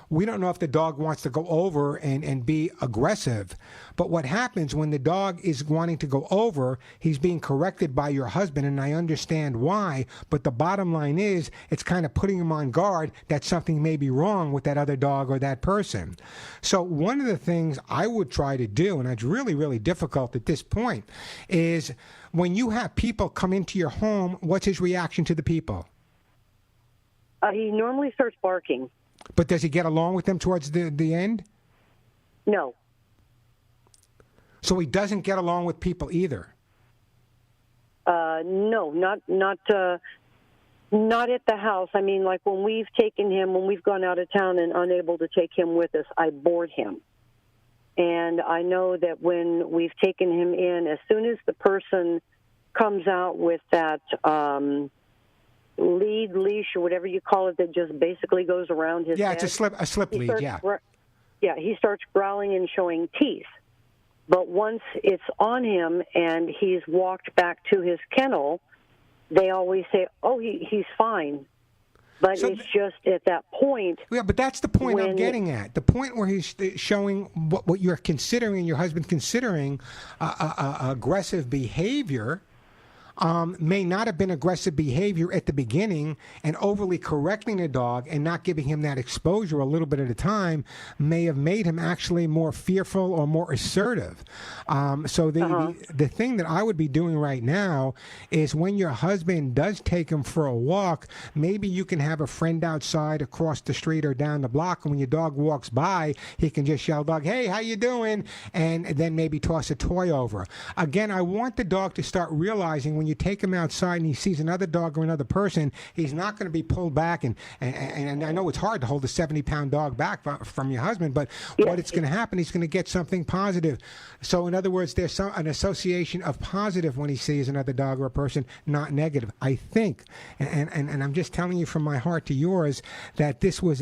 We don't know if the dog wants to go over and be aggressive. But what happens when the dog is wanting to go over, he's being corrected by your husband, and I understand why. But the bottom line is it's kind of putting him on guard that something may be wrong with that other dog or that person. So one of the things I would try to do, and it's really, really difficult at this point, is when you have people come into your home, what's his reaction to the people? He normally starts barking. But does he get along with them towards the end? No. So he doesn't get along with people either? No, not at the house. I mean, like when we've gone out of town and unable to take him with us, I board him. And I know that when we've taken him in, as soon as the person comes out with that leash or whatever you call it that just basically goes around his head. Yeah, it's a slip lead, yeah. He starts growling and showing teeth. But once it's on him and he's walked back to his kennel, they always say, oh, he's fine. But it's just at that point. Yeah, but that's the point I'm getting at. The point where he's showing what you're considering, your husband's considering aggressive behavior. May not have been aggressive behavior at the beginning, and overly correcting the dog and not giving him that exposure a little bit at a time may have made him actually more fearful or more assertive. So the thing that I would be doing right now is when your husband does take him for a walk, maybe you can have a friend outside across the street or down the block, and when your dog walks by, he can just yell, "Dog, hey, how you doing?" And then maybe toss a toy over. Again, I want the dog to start realizing when when you take him outside and he sees another dog or another person, he's not going to be pulled back. And I know it's hard to hold a 70-pound dog back from your husband, but what it's going to happen, he's going to get something positive. So in other words, there's an association of positive when he sees another dog or a person, not negative. I think, and I'm just telling you from my heart to yours, that this was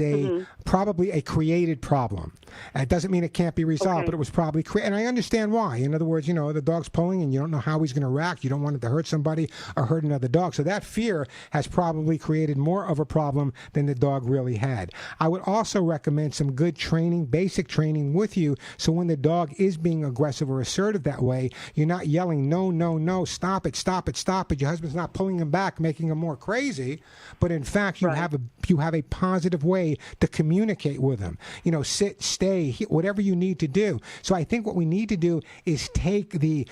probably a created problem. It doesn't mean it can't be resolved, but it was probably created. And I understand why. In other words, the dog's pulling and you don't know how he's going to react. You don't want it to hurt somebody or hurt another dog. So that fear has probably created more of a problem than the dog really had. I would also recommend some good training, basic training with you, so when the dog is being aggressive or assertive that way, you're not yelling, no, no, no, stop it, stop it, stop it. Your husband's not pulling him back, making him more crazy, but in fact, you have a positive way to communicate with him. Sit, stay, whatever you need to do. So I think what we need to do is take the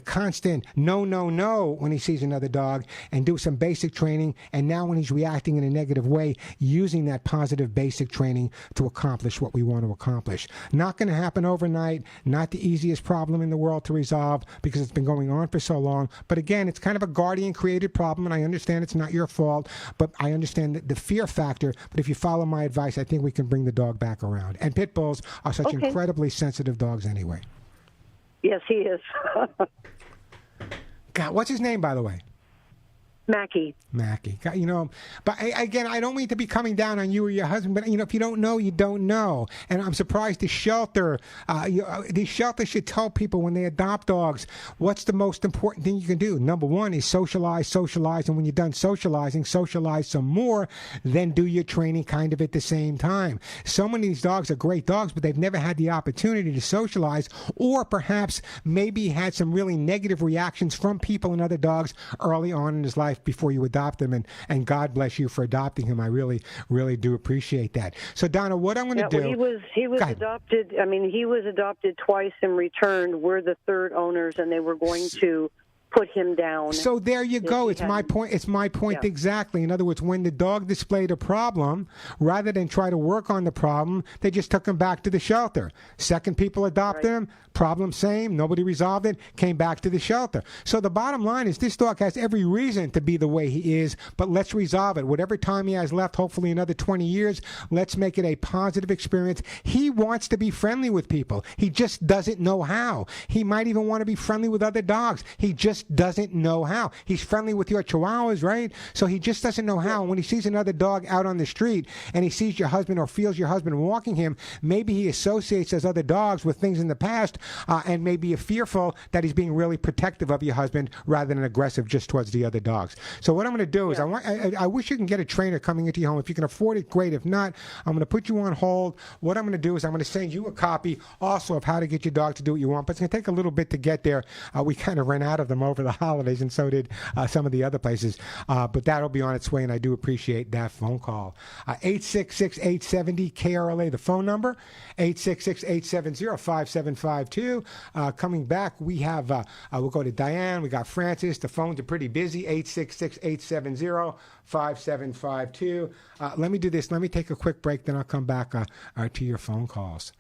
constant no, no, no when he sees another dog and do some basic training, and now when he's reacting in a negative way, using that positive basic training to accomplish what we want to accomplish. Not going to happen overnight, not the easiest problem in the world to resolve because it's been going on for so long, but again, it's kind of a guardian created problem, and I understand it's not your fault, but I understand the fear factor, but if you follow my advice, I think we can bring the dog back around. And pit bulls are such incredibly sensitive dogs anyway. Yes, he is. God, what's his name, by the way? Mackie. But again, I don't mean to be coming down on you or your husband, but if you don't know, you don't know. And I'm surprised the shelter should tell people when they adopt dogs, what's the most important thing you can do. Number one is socialize, and when you're done socializing, socialize some more, then do your training kind of at the same time. So many of these dogs are great dogs, but they've never had the opportunity to socialize, or perhaps maybe had some really negative reactions from people and other dogs early on in his life before you adopt them, and God bless you for adopting him. I really, really do appreciate that. So Donna, what I'm going to do? Well, he was adopted. I mean, he was adopted twice and returned. We're the third owners, and they were going to put him down. So there you go. It's my point. It's my point exactly. In other words, when the dog displayed a problem, rather than try to work on the problem, they just took him back to the shelter. Second people adopted him, problem same, nobody resolved it, came back to the shelter. So the bottom line is this dog has every reason to be the way he is, but let's resolve it. Whatever time he has left, hopefully another 20 years, let's make it a positive experience. He wants to be friendly with people. He just doesn't know how. He might even want to be friendly with other dogs. He just doesn't know how. He's friendly with your chihuahuas, right? So he just doesn't know how. When he sees another dog out on the street and he sees your husband or feels your husband walking him, maybe he associates those other dogs with things in the past and maybe is fearful that he's being really protective of your husband rather than aggressive just towards the other dogs. So what I'm going to do is I wish you can get a trainer coming into your home. If you can afford it, great. If not, I'm going to put you on hold. What I'm going to do is I'm going to send you a copy also of how to get your dog to do what you want, but it's going to take a little bit to get there. We kind of ran out of them over the holidays, and so did some of the other places. But that'll be on its way, and I do appreciate that phone call. 866-870-KRLA, the phone number, 866-870-5752. Coming back, we have, we'll go to Diane. We got Francis. The phones are pretty busy, 866-870-5752. Let me do this. Let me take a quick break, then I'll come back to your phone calls.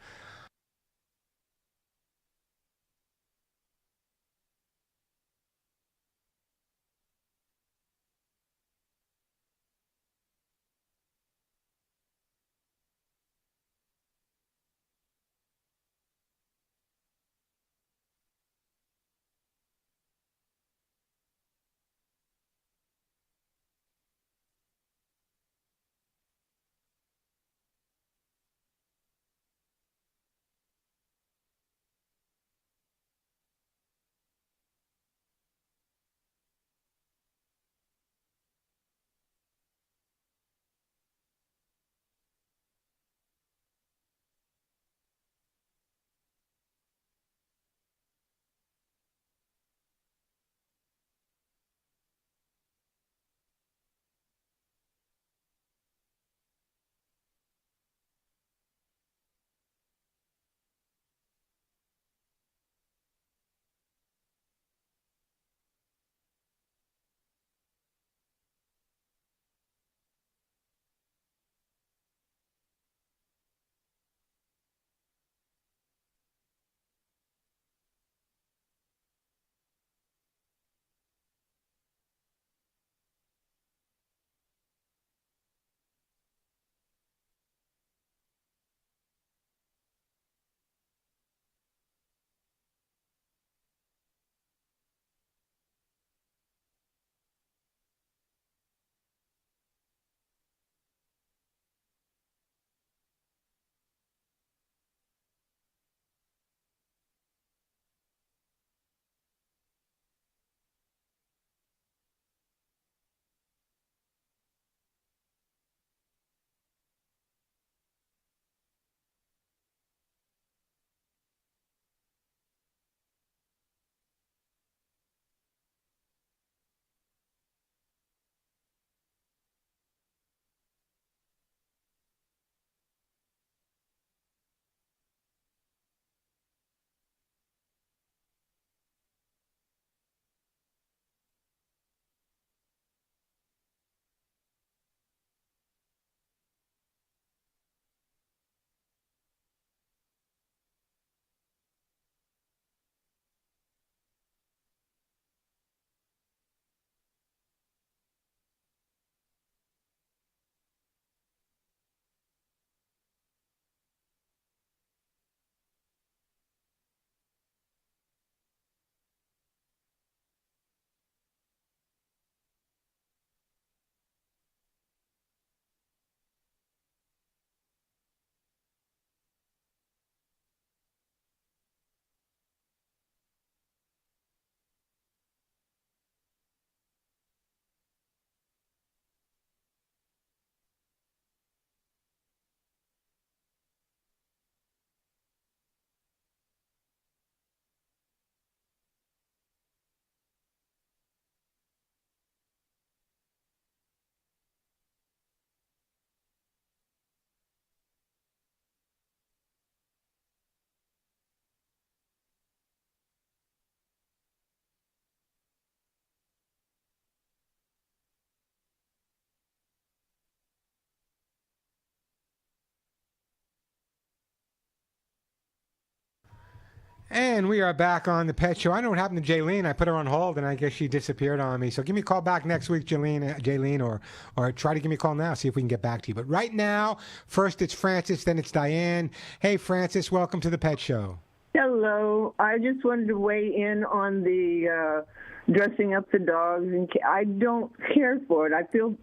And we are back on the Pet Show. I know what happened to Jaylene. I put her on hold, and I guess she disappeared on me. So give me a call back next week, Jaylene, or try to give me a call now, see if we can get back to you. But right now, first it's Francis, then it's Diane. Hey, Francis, welcome to the Pet Show. Hello. I just wanted to weigh in on the dressing up the dogs. And I don't care for it. I feel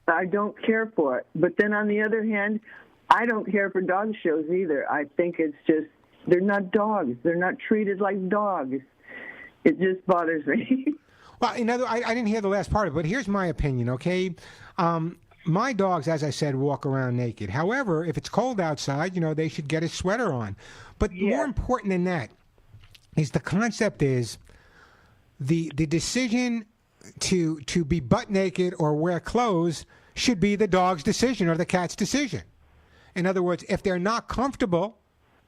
I don't care for it. But then on the other hand, I don't care for dog shows either. I think it's just, they're not dogs. They're not treated like dogs. It just bothers me. Well, I didn't hear the last part of it, but here's my opinion, okay? My dogs, as I said, walk around naked. However, if it's cold outside, they should get a sweater on. But more important than that is the concept is the decision to be butt naked or wear clothes should be the dog's decision or the cat's decision. In other words, if they're not comfortable,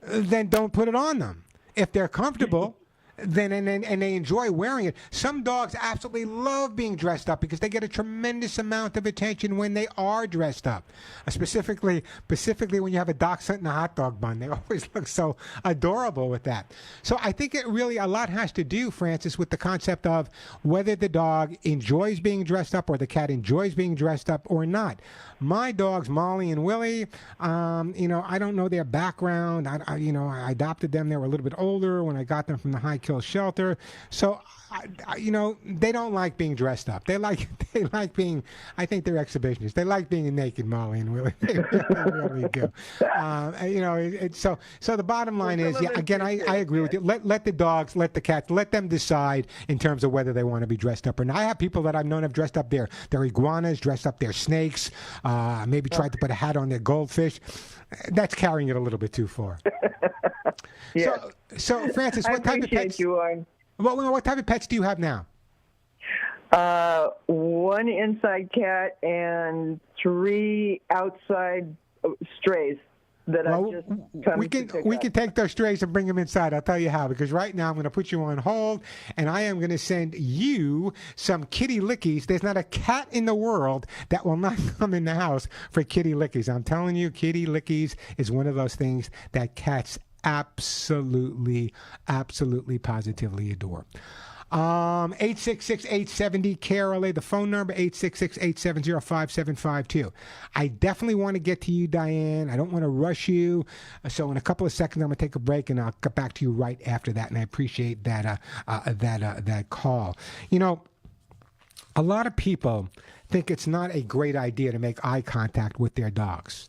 then don't put it on them. If they're comfortable, then and they enjoy wearing it. Some dogs absolutely love being dressed up because they get a tremendous amount of attention when they are dressed up. Specifically when you have a dachshund and a hot dog bun, they always look so adorable with that. So I think it really a lot has to do, Francis, with the concept of whether the dog enjoys being dressed up or the cat enjoys being dressed up or not. My dogs, Molly and Willie, I don't know their background. I adopted them. They were a little bit older when I got them from the High Kill shelter. So, they don't like being dressed up. They like being, I think they're exhibitionists. They like being naked, Molly and Willie. They really do. So the bottom line is, again, I agree with you. Let the dogs, let the cats, let them decide in terms of whether they want to be dressed up or not. I have people that I've known have dressed up their iguanas, dressed up their snakes, maybe tried to put a hat on their goldfish. That's carrying it a little bit too far. Yes. So Francis, what type of pets? What type of pets do you have now? One inside cat and 3 outside strays that I just we can take those strays and bring them inside. I'll tell you how, because right now I'm going to put you on hold, and I am going to send you some kitty lickies. There's not a cat in the world that will not come in the house for kitty lickies. I'm telling you, kitty lickies is one of those things that cats absolutely, positively adore. 866-870-KRLA, the phone number, 866-870-5752. I definitely want to get to you, Diane. I don't want to rush you. So in a couple of seconds, I'm going to take a break, and I'll get back to you right after that. And I appreciate that call. A lot of people think it's not a great idea to make eye contact with their dogs.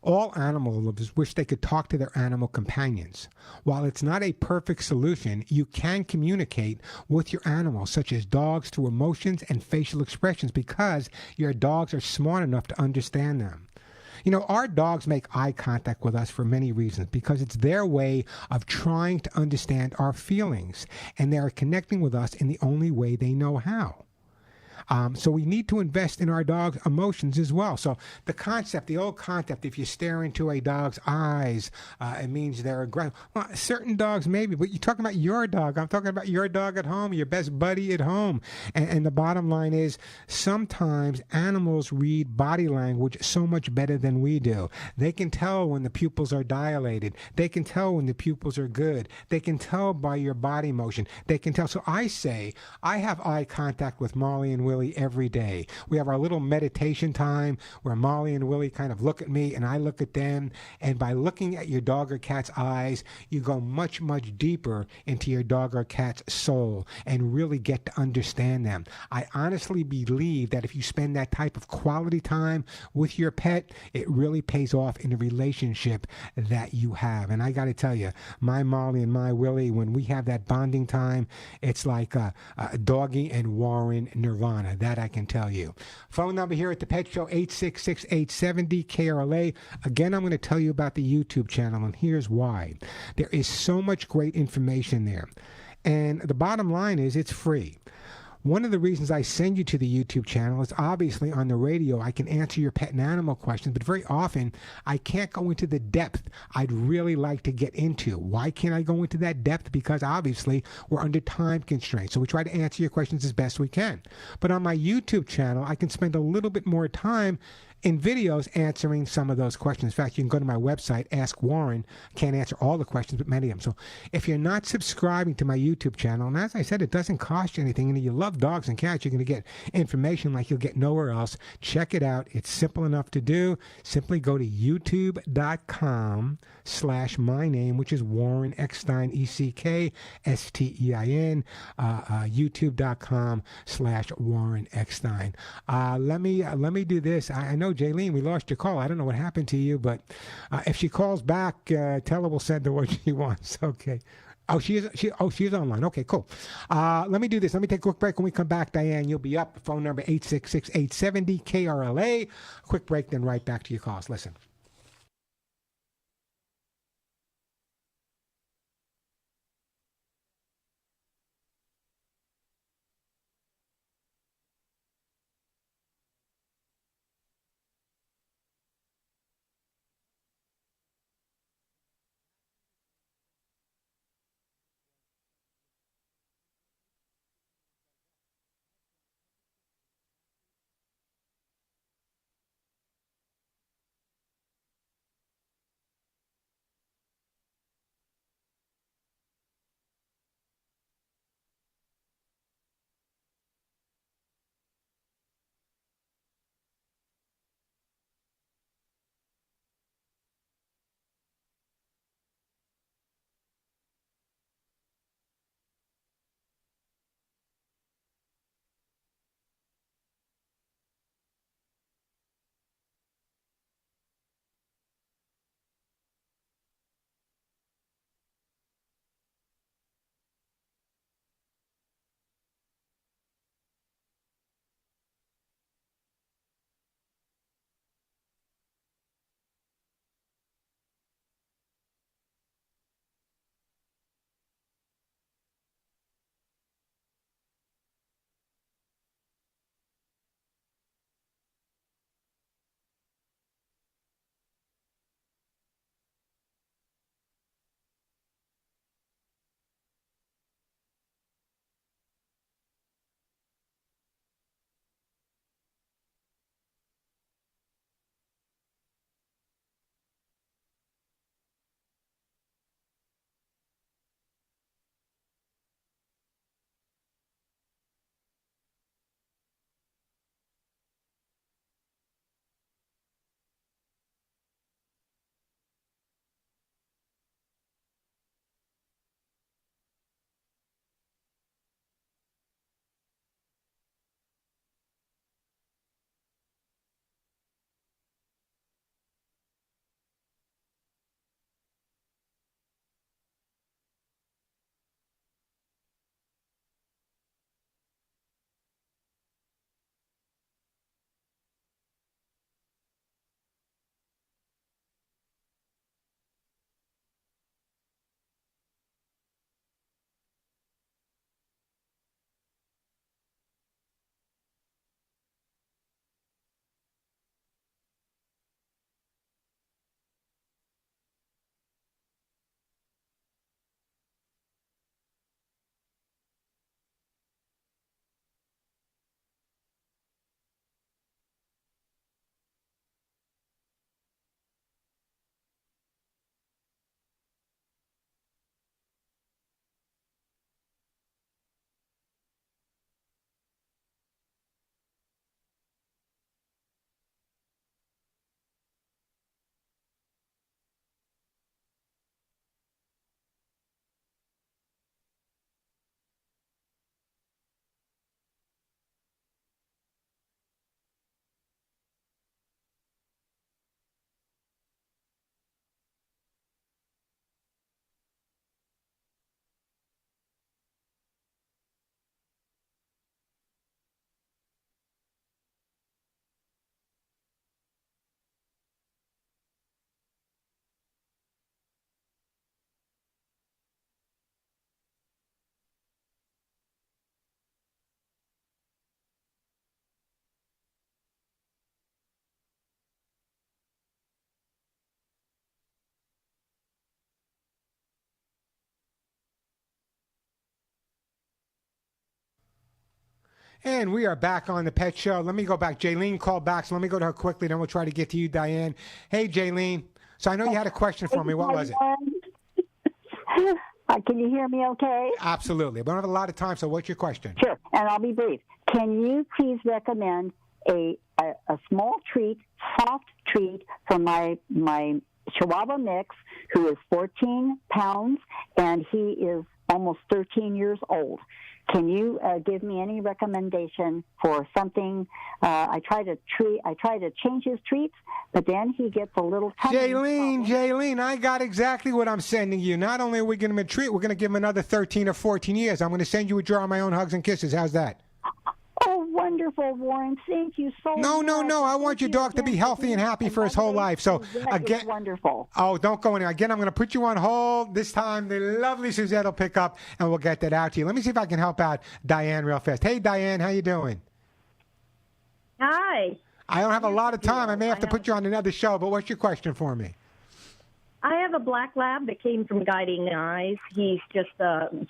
All animal lovers wish they could talk to their animal companions. While it's not a perfect solution, you can communicate with your animals, such as dogs, through emotions and facial expressions because your dogs are smart enough to understand them. Our dogs make eye contact with us for many reasons because it's their way of trying to understand our feelings, and they are connecting with us in the only way they know how. So we need to invest in our dog's emotions as well. So the old concept, if you stare into a dog's eyes, it means they're aggressive. Well, certain dogs maybe, but you're talking about your dog. I'm talking about your dog at home, your best buddy at home. And the bottom line is sometimes animals read body language so much better than we do. They can tell when the pupils are dilated. They can tell when the pupils are good. They can tell by your body motion. They can tell. So I say I have eye contact with Molly and Willie every day. We have our little meditation time where Molly and Willie kind of look at me and I look at them. And by looking at your dog or cat's eyes, you go much, much deeper into your dog or cat's soul and really get to understand them. I honestly believe that if you spend that type of quality time with your pet, it really pays off in the relationship that you have. And I got to tell you, my Molly and my Willie, when we have that bonding time, it's like Doggy and Warren Nirvana. That I can tell you. Phone number here at the Pet Show, 866-870-KRLA. Again, I'm going to tell you about the YouTube channel, and here's why. There is so much great information there. And the bottom line is it's free. One of the reasons I send you to the YouTube channel is obviously on the radio I can answer your pet and animal questions, but very often I can't go into the depth I'd really like to get into. Why can't I go into that depth? Because obviously we're under time constraints, so we try to answer your questions as best we can. But on my YouTube channel, I can spend a little bit more time in videos answering some of those questions. In fact, you can go to my website, Ask Warren. Can't answer all the questions, but many of them. So if you're not subscribing to my YouTube channel, and as I said, it doesn't cost you anything, and if you love dogs and cats, you're going to get information like you'll get nowhere else. Check it out. It's simple enough to do. Simply go to youtube.com/my name, which is Warren Eckstein, ECKSTEIN, youtube.com/Warren Eckstein. Let me do this. I know, Jaylene, we lost your call. I don't know what happened to you, but if she calls back, tell her we'll send her what she wants. Okay. Oh, she is online. Okay, cool. Let me do this. Let me take a quick break. When we come back, Diane, you'll be up. Phone number 866-870-KRLA. Quick break, then right back to your calls. Listen. And we are back on the Pet Show. Let me go back. Jaylene called back, so let me go to her quickly, then we'll try to get to you, Diane. Hey, Jaylene. So I know you had a question for me. What was it? Can you hear me okay? Absolutely. We don't have a lot of time, so what's your question? Sure, and I'll be brief. Can you please recommend a small treat, soft treat for my Chihuahua mix, who is 14 pounds, and he is almost 13 years old? Can you give me any recommendation for something? I try to change his treats, but then he gets a little tiny. Jaylene, I got exactly what I'm sending you. Not only are we going to treat, we're going to give him another 13 or 14 years. I'm going to send you a jar of my own hugs and kisses. How's that? Oh, wonderful, Warren. Thank you so much. No. I want your dog to be healthy and happy for his whole life. So, again, wonderful. Oh, don't go anywhere. Again, I'm going to put you on hold. This time, the lovely Suzette will pick up, and we'll get that out to you. Let me see if I can help out Diane real fast. Hey, Diane, how you doing? Hi. I don't have a lot of time. I may have to put you on another show, but what's your question for me? I have a black lab that came from Guiding Eyes. He's just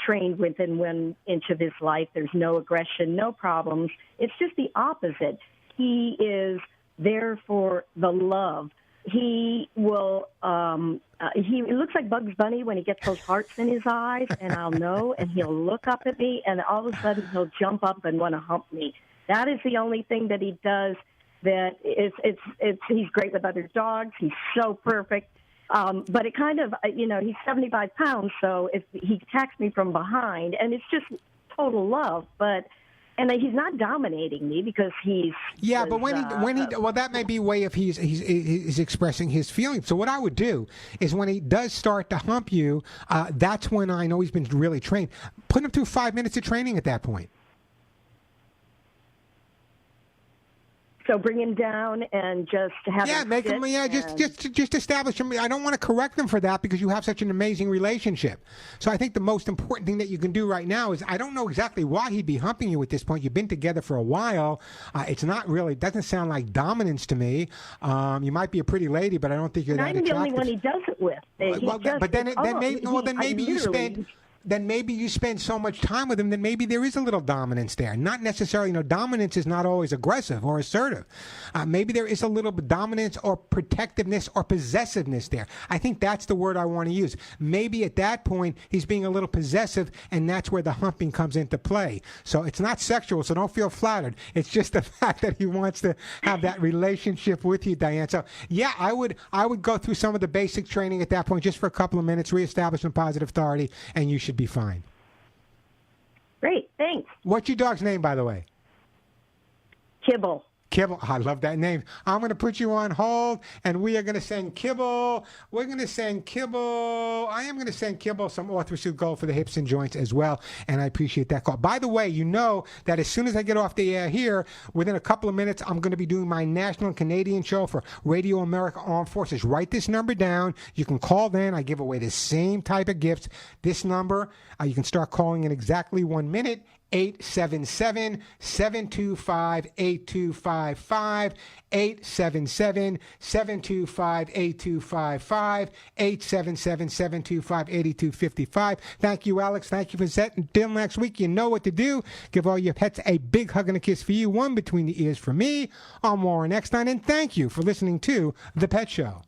trained within 1 inch of his life. There's no aggression, no problems. It's just the opposite. He is there for the love. He will, he looks like Bugs Bunny when he gets those hearts in his eyes, and I'll know, and he'll look up at me, and all of a sudden he'll jump up and want to hump me. That is the only thing that he does that he's great with other dogs. He's so perfect. But it kind of, he's 75 pounds, so if he attacks me from behind, and it's just total love, and he's not dominating me because he's... Yeah, but when he well, that may be a way of he's expressing his feelings. So what I would do is when he does start to hump you, that's when I know he's been really trained. Put him through 5 minutes of training at that point. So bring him down and just have him make him. Yeah, just establish him. I don't want to correct them for that because you have such an amazing relationship. So I think the most important thing that you can do right now is I don't know exactly why he'd be humping you at this point. You've been together for a while. It's not really doesn't sound like dominance to me. You might be a pretty lady, but I don't think you're that attractive. I'm the only one he does it with. Then maybe you spend so much time with him that maybe there is a little dominance there. Not necessarily, dominance is not always aggressive or assertive. Maybe there is a little bit dominance or protectiveness or possessiveness there. I think that's the word I want to use. Maybe at that point he's being a little possessive, and that's where the humping comes into play. So it's not sexual, so don't feel flattered. It's just the fact that he wants to have that relationship with you, Diane. So yeah, I would go through some of the basic training at that point just for a couple of minutes, reestablish some positive authority, and you should be fine. Great, thanks. What's your dog's name, by the way? Kibble. Kibble. I love that name. I'm going to put you on hold, and we are going to send Kibble. We're going to send Kibble. I am going to send Kibble some Orthrosuit Gold for the hips and joints as well, and I appreciate that call. By the way, you know that as soon as I get off the air here, within a couple of minutes, I'm going to be doing my national and Canadian show for Radio America Armed Forces. Write this number down. You can call then. I give away the same type of gifts. This number, you can start calling in exactly 1 minute. 877-725-8255, 877-725-8255, 877-725-8255. Thank you, Alex. Thank you for setting. Until next week, you know what to do. Give all your pets a big hug and a kiss for you, one between the ears for me. I'm Warren Eckstein, and thank you for listening to The Pet Show.